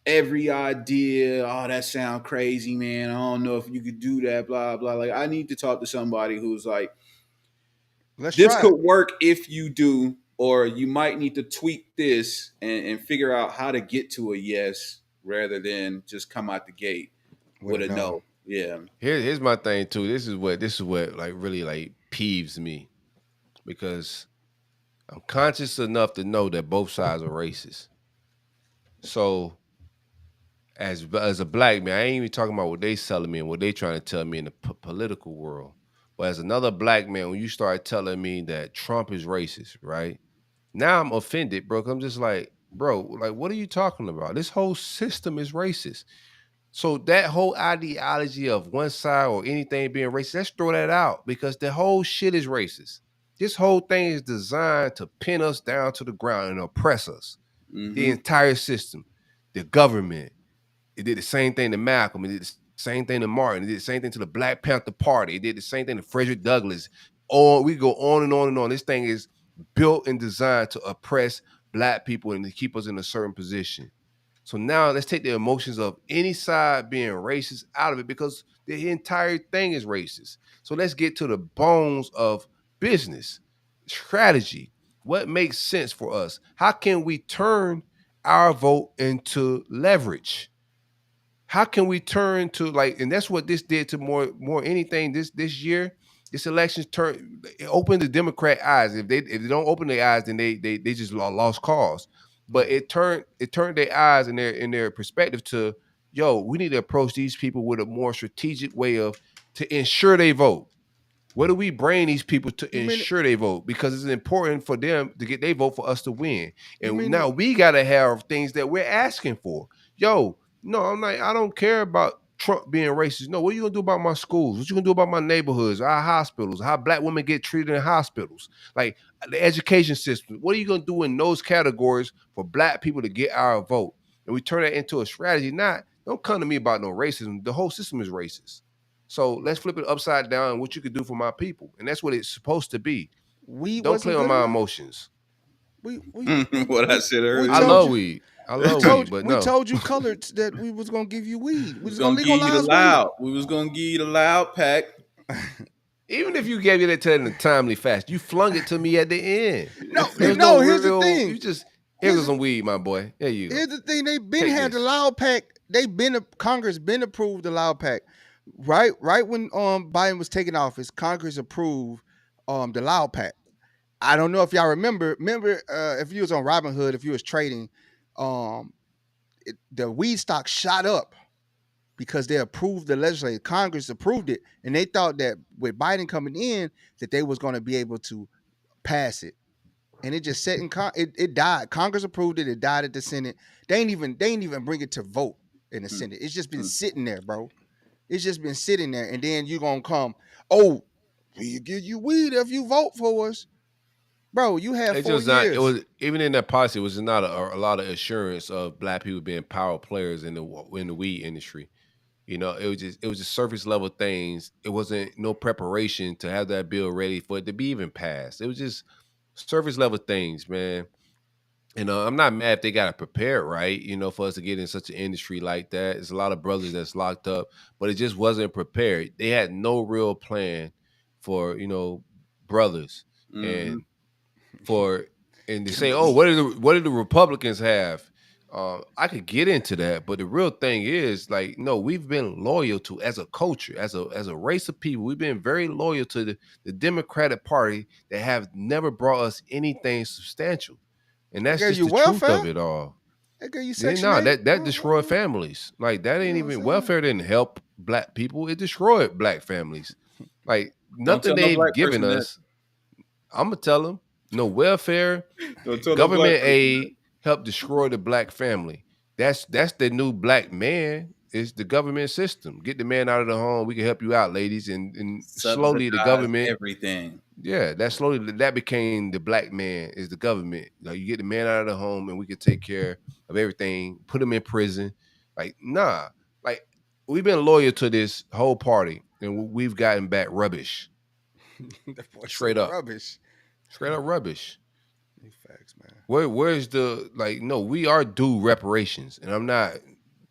every idea, oh, that sound crazy, man. I don't know if you could do that, blah blah. Like I need to talk to somebody who's like, this could work if you do, or you might need to tweak this and figure out how to get to a yes rather than just come out the gate with a no. Yeah. Here's my thing too. This is what like really like peeves me, because I'm conscious enough to know that both sides are racist. So as a black man, I ain't even talking about what they selling me and what they trying to tell me in the political world. But as another black man, when you start telling me that Trump is racist, right? Now I'm offended, bro. I'm just like, bro, like, what are you talking about? This whole system is racist. So that whole ideology of one side or anything being racist, let's throw that out, because the whole shit is racist. This whole thing is designed to pin us down to the ground and oppress us. The entire system, the government. It did the same thing to Malcolm. It did the same thing to Martin. It did the same thing to the Black Panther Party. It did the same thing to Frederick Douglass. We go on and on and on. This thing is built and designed to oppress black people and to keep us in a certain position. So now let's take the emotions of any side being racist out of it, because the entire thing is racist. So let's get to the bones of business, strategy. What makes sense for us? How can we turn our vote into leverage? How can we turn to, like, and that's what this did to more anything this year. This election it opened the Democrat eyes. If they don't open their eyes, then they just lost cause. But it turned their eyes and their perspective to, yo, we need to approach these people with a more strategic way to ensure they vote. What do we bring these people to ensure they vote? Because it's important for them to get their vote for us to win. And now we got to have things that we're asking for. Yo, No, I'm like, I don't care about Trump being racist. No, what are you gonna do about my schools? What you gonna do about my neighborhoods, our hospitals, how black women get treated in hospitals, like the education system? What are you gonna do in those categories for black people to get our vote? And we turn that into a strategy. Not, don't come to me about no racism. The whole system is racist. So let's flip it upside down and what you could do for my people. And that's what it's supposed to be. Weed Don't play wasn't on good my enough. emotions. We What I said we earlier. I told love you. weed. I We love told weed, but we no. told you coloreds that we was gonna give you weed. We We was was gonna gonna give you the legalize loud. We was gonna give you the loud pack. Even if you gave it to it in a timely fashion, you flung it to me at the end. No, There's no. no Here's the real. thing. You just here goes some weed, my boy. There you go. Here's the thing. They been Take had the this. loud pack. Congress been approved the loud pack. Right when Biden was taking office, Congress approved the loud pack. I don't know if y'all remember if you was on Robinhood, if you was trading, the weed stock shot up because they approved the legislature. Congress approved it, and they thought that with Biden coming in, that they was going to be able to pass it. And it just sat in it died. Congress approved it. It died at the Senate. They ain't even bring it to vote in the Senate. It's just been sitting there, bro. It's just been sitting there, and then you gonna come, oh, we give you weed if you vote for us, bro. You have It's 4 just not. years. It was even in that policy. It was not a lot of assurance of black people being power players in the weed industry. You know, it was just surface level things. It wasn't no preparation to have that bill ready for it to be even passed. It was just surface level things, man. And I'm not mad if they got it prepared right, for us to get in such an industry like that. There's a lot of brothers that's locked up, but it just wasn't prepared. They had no real plan for, brothers and for and to say, oh, what do the Republicans have? I could get into that, but the real thing is, like, no, we've been loyal to, as a culture, as a race of people, we've been very loyal to the Democratic Party that have never brought us anything substantial. And They that's gave just you the truth welfare. of it all. They gave you Yeah, Section no, 8. that destroyed families. Like, that You ain't know what I'm even saying? welfare didn't help black people. It destroyed black families. Like, Don't nothing tell no they've black given person that. us. I'm gonna tell them no welfare, Don't tell no black government person aid helped destroy the black family. That's the new black man. Is the government system. Get the man out of the home. We can help you out, ladies. And slowly the subsidize government, everything. yeah, that became the black man is the government. Like, you get the man out of the home and we can take care of everything, put him in prison. Like, nah. Like, we've been loyal to this whole party and we've gotten back rubbish. That boy Straight said up. rubbish. Straight up rubbish. Facts, man. Where's the, like, no, we are due reparations. And I'm not,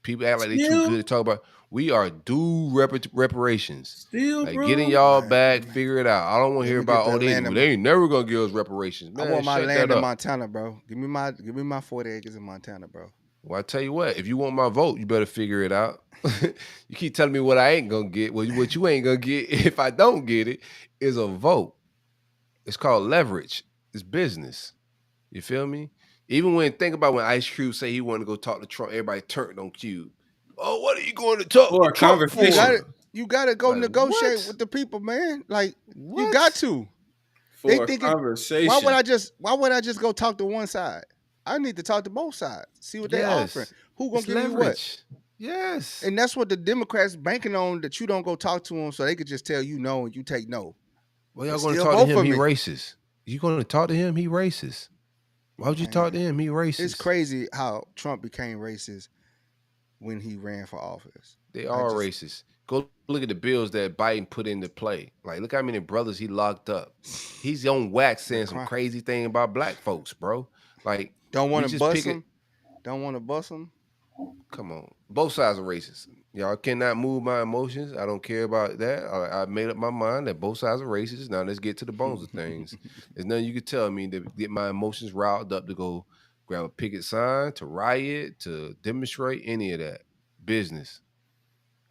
people act like they too good to talk about. We are due reparations. Still, Like, bro. getting y'all back, figure it out. I don't want to Let hear me get about, that oh, land they ain't never gonna give us reparations. I Man, want my shut land that in up. Montana, bro. Give me my 40 acres in Montana, bro. Well, I tell you what, if you want my vote, you better figure it out. You keep telling me what I ain't gonna get. Well, what you ain't gonna get if I don't get it is a vote. It's called leverage. It's business. You feel me? Even think about when Ice Cube say he wanted to go talk to Trump, everybody turned on Cube. Oh, what are you going to talk For to a Trump conversation. for? You gotta go Like, negotiate what? with the people, man. Like, you What? got to. For They a think conversation. why would I just go talk to one side? I need to talk to both sides. See what they offering. Who gonna It's give leverage. you what? Yes. And that's what the Democrats banking on, that you don't go talk to them so they could just tell you no and you take no. Well, y'all But going to still talk to vote him? for He me. racist. You going to talk to him? He racist. Why would you talk to him? He racist. It's crazy how Trump became racist when he ran for office. They are racist. Go look at the bills that Biden put into play. Like, look how many brothers he locked up. He's on wax saying some crazy thing about black folks, bro. Like, don't want to bust him. them. Don't want to bust them. Come on. Both sides are racist. Y'all cannot move my emotions. I don't care about that. I made up my mind that both sides are racist. Now let's get to the bones of things. There's nothing you can tell me to get my emotions riled up to go grab a picket sign, to riot, to demonstrate, any of that. Business.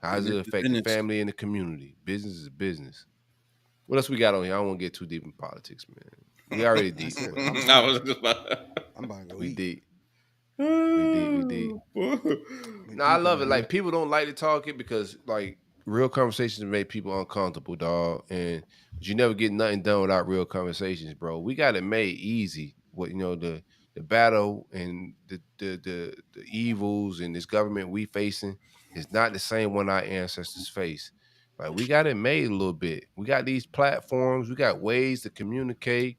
How does it affect the family and the community? Business is business. What else we got on here? I don't want to get too deep in politics, man. We already deep. I'm about to go we eat. deep. We deep. No, I love it. Like, people don't like to talk it because, like, real conversations make people uncomfortable, dog. And you never get nothing done without real conversations, bro. We got it made easy with, the the battle and the evils and this government we facing is not the same one our ancestors faced. Like we got it made a little bit. We got these platforms. We got ways to communicate,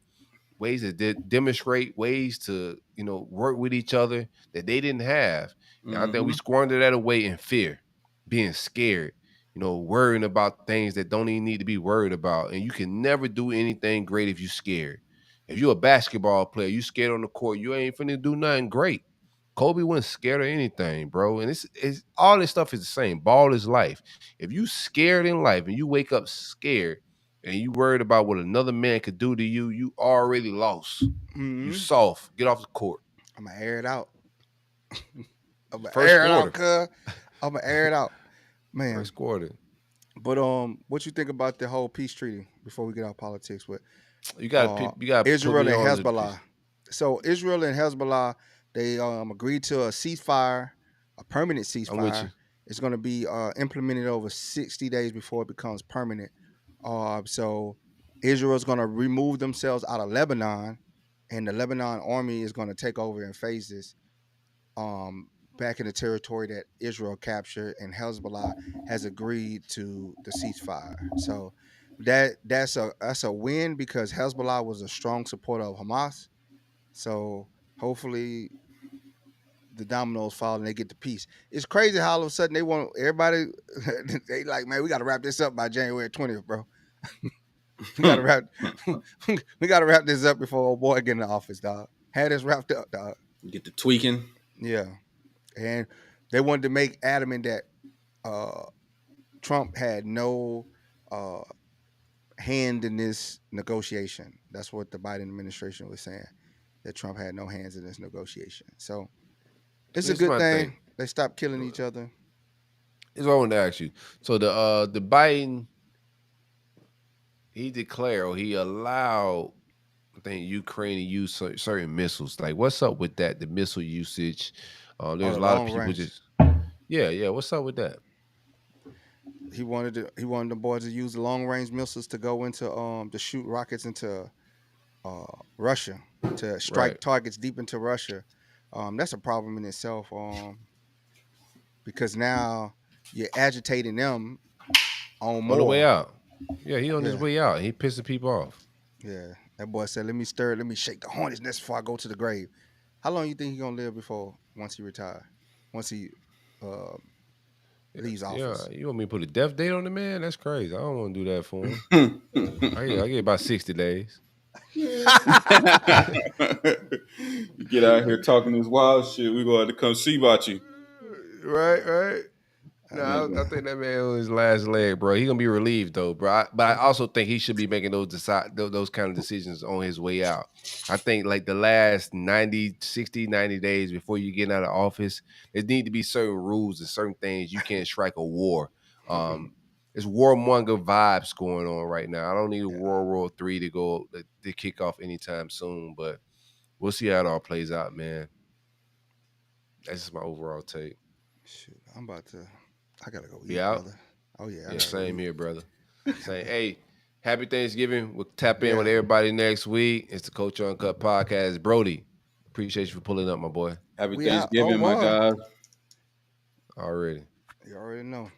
ways to demonstrate, ways to work with each other that they didn't have. And I think we squandered that away in fear, being scared, worrying about things that don't even need to be worried about. And you can never do anything great if you're scared. If you're a basketball player, you scared on the court, you ain't finna do nothing great. Kobe wasn't scared of anything, bro. And it's all this stuff is the same. Ball is life. If you scared in life and you wake up scared and you worried about what another man could do to you, you already lost. You soft. Get off the court. I'm gonna air it out. I'm gonna First air it quarter. out, cuz. I'm gonna air it out, man. First quarter. But what you think about the whole peace treaty before we get out politics with You got Israel and Hezbollah? So Israel and Hezbollah, they agreed to a ceasefire, a permanent ceasefire. It's going to be implemented over 60 days before it becomes permanent. So Israel is going to remove themselves out of Lebanon, and the Lebanon army is going to take over in phases back in the territory that Israel captured, and Hezbollah has agreed to the ceasefire. So that's a win because Hezbollah was a strong supporter of Hamas. So hopefully the dominoes fall and they get the peace. It's crazy how all of a sudden they want everybody. They like, man, we got to wrap this up by January 20th, bro. we got to wrap this up before old boy get in the office, dog. Had this wrapped up, dog. Get the tweaking. Yeah, and they wanted to make adamant that Trump had no hand in this negotiation. That's what the Biden administration was saying, that Trump had no hands in this negotiation. So it's a good thing. They stopped killing each other. It's what I wanted to ask you. So the Biden, he declared or he allowed, I think, Ukraine to use certain missiles. Like, what's up with that? The missile usage. There's a lot of people range. Just yeah. What's up with that? He wanted the boys to use the long range missiles to go into to shoot rockets into Russia, to strike targets deep into Russia. That's a problem in itself, because now you're agitating them on more. On the way out. Yeah, he on his way out. He pissing people off. Yeah, that boy said, let me shake the hornet's nest before I go to the grave. How long you think he's going to live once he retire? Once he leaves office? Yeah, you want me to put a death date on the man? That's crazy. I don't want to do that for him. I get about 60 days. You get out here talking this wild shit, we going to come see about you. Right. No, I think that man on his last leg, bro. He gonna be relieved though, bro. But I also think he should be making those kind of decisions on his way out. I think like the last 90 days before you get out of office, there need to be certain rules and certain things. You can't strike a war. It's warmonger vibes going on right now. I don't need a World War III to kick off anytime soon, but we'll see how it all plays out, man. That's just my overall take. Shoot, I gotta go eat, be out? Brother. Oh yeah. Yeah, same here, brother. Same. Hey, happy Thanksgiving. We'll tap in with everybody next week. It's the Culture Uncut podcast. Brody, appreciate you for pulling up, my boy. Happy Thanksgiving, my guy. Already. You already know.